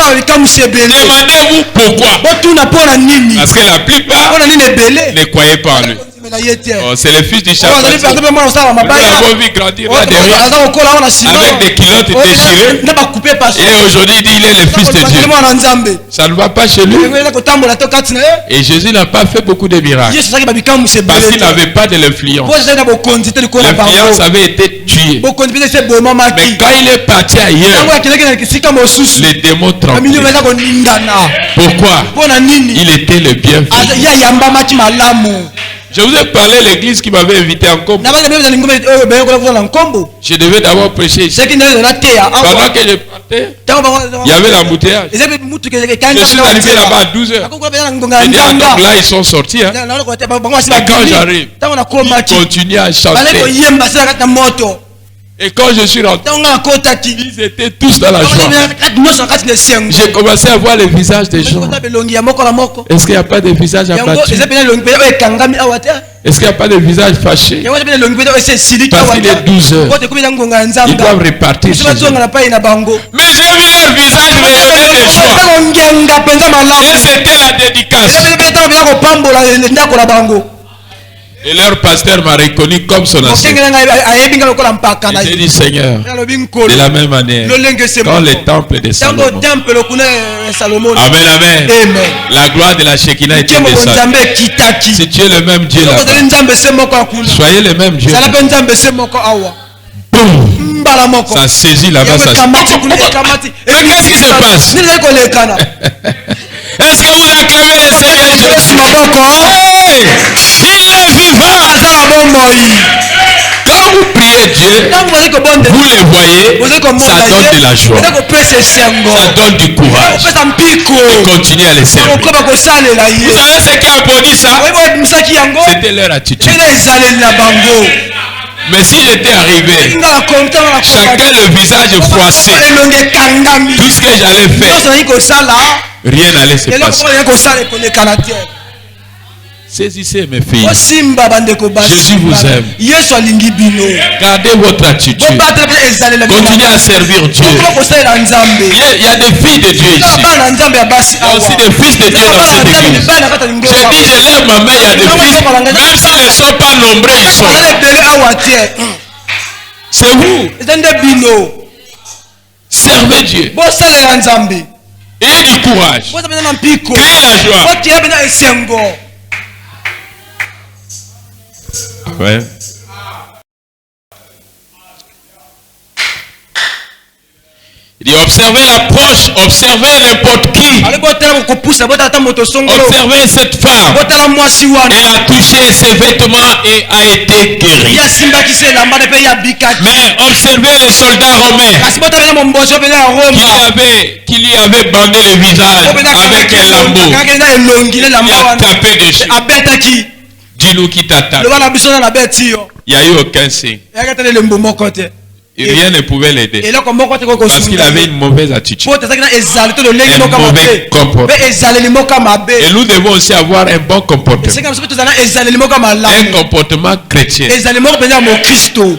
Demandez-vous pourquoi. Parce que la plupart ne croyaient pas en lui. Oh, c'est le fils du charpentier. Nous l'avons vu grandir là derrière avec des culottes déchirées. Et aujourd'hui il dit il est le fils de Dieu. Ça ne va pas chez lui. Et Jésus n'a pas fait beaucoup de miracles parce qu'il n'avait pas de l'influence. L'influence avait été tuée. Mais quand il est parti ailleurs, les démons tremblaient. Pourquoi? Il était le bienfait. Je vous ai parlé de l'église qui m'avait invité en Combo. Je devais d'abord prêcher ici. Pendant que je partais, il y avait l'embouteillage. Je suis arrivé là-bas à 12h. Donc là, ils sont sortis. Hein. Et quand j'arrive, ils continuent à chanter. Et quand je suis rentré, ils étaient tous dans la joie. J'ai commencé à voir les visages des gens. Est-ce qu'il n'y a pas de visage abattu? Est-ce qu'il n'y a pas de visage fâché? Parce qu'il est 12 heures. Ils doivent repartir chez eux. Mais j'ai vu leur visage rayonner de joie. Et c'était la dédicace. Et leur pasteur m'a reconnu comme son ancêtre. J'ai dit Seigneur, de la même manière, quand le temple de Salomon. Amen, amen. La gloire de la Shekinah était descendue. Si tu es le même Dieu là-bas, soyez le même Dieu. Boum. Ça saisit là-bas. Mais qu'est-ce qui se passe? Est-ce que vous acclamez le Seigneur Jésus? Il est vivant. Quand vous priez Dieu, vous le voyez, ça donne de la joie, ça donne du courage de continuer à le servir. Vous savez ce qui a produit ça? C'était leur attitude. Mais si j'étais arrivé, chacun le visage froissé, tout ce que j'allais faire, rien n'allait se passer. Saisissez mes filles. Jésus vous aime. Gardez votre attitude. Continuez à servir Dieu. Il y a des filles de Dieu ici. Il y a aussi des fils de Dieu dans cette église. J'ai dit, je lève ma main, il y a des fils. Même s'ils ne sont pas nombreux, ils sont. C'est vous. Servez Dieu. Ayez du courage. Créez la joie. Ouais. Il dit observez l'approche, observez n'importe qui. Observez cette femme. Elle a touché ses vêtements et a été guérie. Mais observez les soldats romains qui lui avaient bandé le visage avec un lambeau. Il a tapé dessus. Dis-nous qui t'attaque. Il n'y a eu aucun signe. Et rien ne pouvait l'aider. Parce qu'il avait une mauvaise attitude. Un mauvais comportement. Et nous devons aussi avoir un bon comportement. Un comportement chrétien.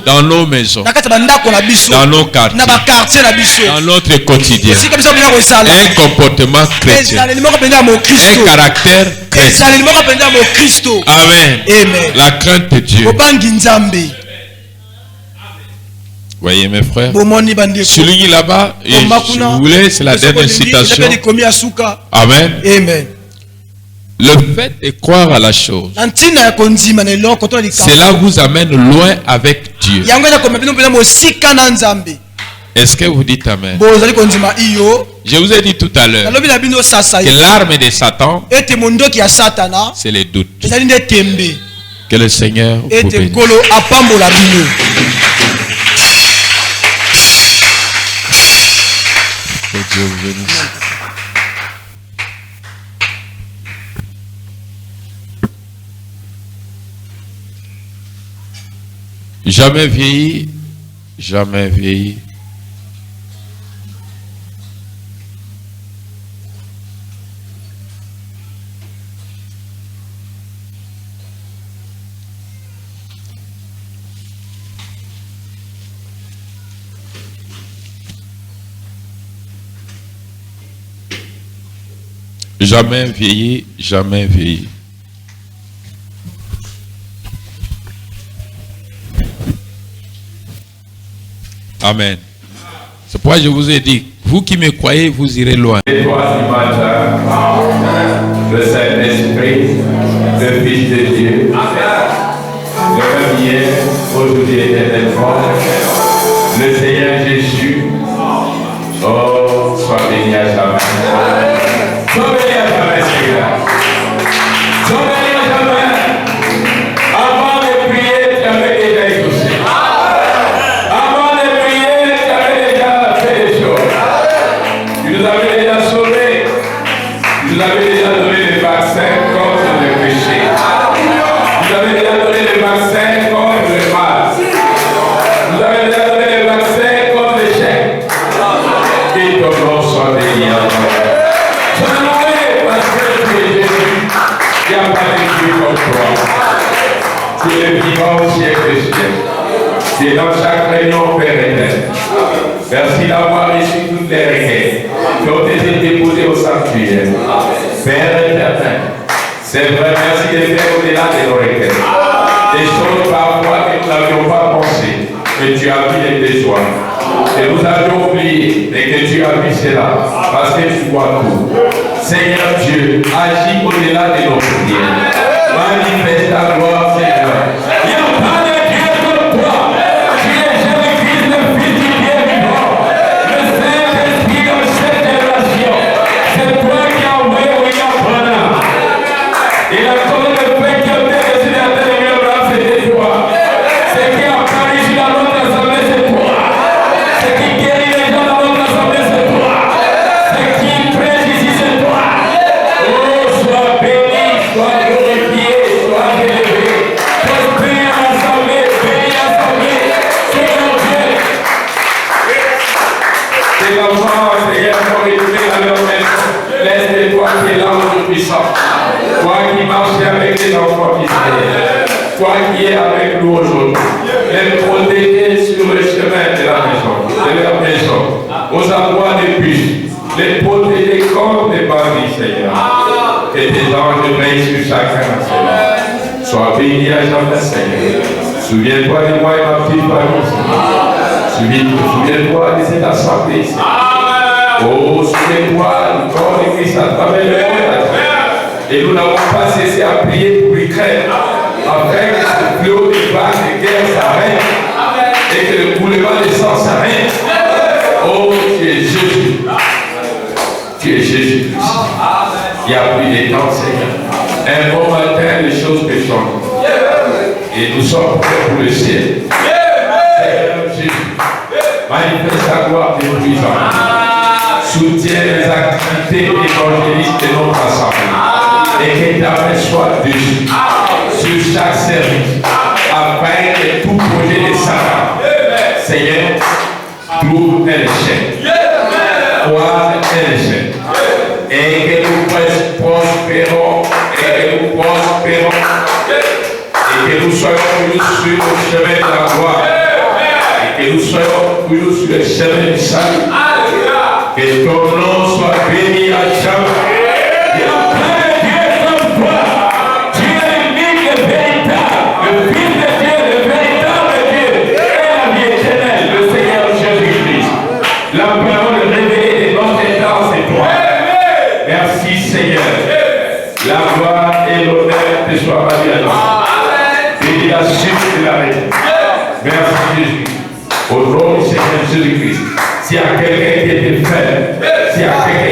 Dans nos maisons. Dans nos quartiers. Dans notre quotidien. Un comportement chrétien. Un caractère chrétien. Amen. La crainte de Dieu. Voyez mes frères, celui là-bas, je voulais, c'est la dernière citation. Amen. Le fait de croire à la chose, cela vous amène loin avec Dieu. Est-ce que vous dites Amen? Je vous ai dit tout à l'heure que l'arme de Satan, c'est les doutes. Que le Seigneur vous bénisse. Que Dieu vous bénisse. Jamais vieilli, jamais vieilli. jamais vieillir, jamais vieillir. Amen. C'est pourquoi je vous ai dit, vous qui me croyez, vous irez loin. Et toi du matin, le Saint-Esprit, le Fils de Dieu, le même hier, aujourd'hui et éternellement, le Seigneur Jésus, oh, sois béni à jamais. Sois béni à jamais, Seigneur. Sois béni à jamais. Avant de prier, tu avais déjà exaucé. Avant de prier, tu avais déjà fait des choses. Tu nous avais déjà sauvés. Tu nous avais déjà donné le vaccin contre le péché. Tu nous avais déjà donné le vaccin contre le mal. Tu nous avais déjà donné le vaccin contre l'échec. Et ton nom soit béni en toi. Sois loué parce que tu es Jésus. Il n'y a pas de Dieu comme toi. Tu es vivant au siècle des siècles. Tu es dans chaque réunion, Père éternel. Merci d'avoir reçu toutes les requêtes qui ont été déposées au sanctuaire. Père éternel, c'est vrai, merci de faire au-delà de nos requêtes. Des choses parfois que nous n'avions pas pensé, que tu as vu les besoins. Et nous avions oublié, et que tu as vu cela, parce que tu vois tout. Seigneur Dieu, agis au-delà de nos prières. Manifeste ta gloire, Seigneur. Il n'y a pas de Dieu comme toi. Tu es Jésus-Christ, le Fils du Dieu vivant. Le Saint-Esprit de cette génération. C'est toi qui as envoyé William Branham. Il a connu le fait qu'il a été décidé à terre de William Branham, c'était toi. Ce qui a apparu sur notre assemblée, c'est toi. Ce qui guérit les gens dans notre assemblée, c'est toi. Ce qui prêche ici, c'est toi. Oh, sois béni, sois glorifié, sois élevé. Béni à l'assemblée, Seigneur Dieu. Tes enfants, Seigneur, sont retournés à leur maison. Laisse-les-toi qui es l'ange puissant. Toi qui marches avec les enfants d'Israël. Toi qui es avec nous aujourd'hui. Les protéger sur le chemin de la maison, de leur maison. Aux endroits de bus. Les protéger contre les bandits, Seigneur. Que tes anges veillent sur chacun, Seigneur. Sois béni à jamais, Seigneur. Souviens-toi de moi et ma petite famille, Seigneur. Souviens-toi de cette assemblée, Seigneur. Oh, souviens-toi du corps de Christ à travers le monde. Et nous n'avons pas cessé à prier pour l'Ukraine, afin que ce fléau de vagues de guerre s'arrête et que le coulement de sang s'arrête. Oh, tu es Jésus. Tu es Jésus-Christ. Il y a plus de temps, Seigneur. Un bon matin, les choses que changent. Et nous sommes prêts pour le ciel. Seigneur Jésus, manifeste ta gloire de puissance. Soutiens les activités évangélistes de notre assemblée. Et que ta main soit dessus, sur chaque service, afin que tout projet de Satan, Seigneur, trouve un échec. Croise un échec. Et que nous prospérons, et que nous soyons toujours sur le chemin de la gloire, et que nous soyons toujours sur le chemin du salut. Que ton nom soit béni à jamais. Il n'y a pas de Dieu comme toi. Tu es l'unique et véritable, le Fils de Dieu, le véritable Dieu, et la vie éternelle, le Seigneur Jésus-Christ. La parole révélée de notre temps, c'est toi. Merci Seigneur. La gloire et l'honneur te soient rendus à nous. Béni la suite de la vie. Merci Jésus. Au nom du Seigneur Jésus-Christ. S'il y a quelqu'un qui était faible, s'il y a quelqu'un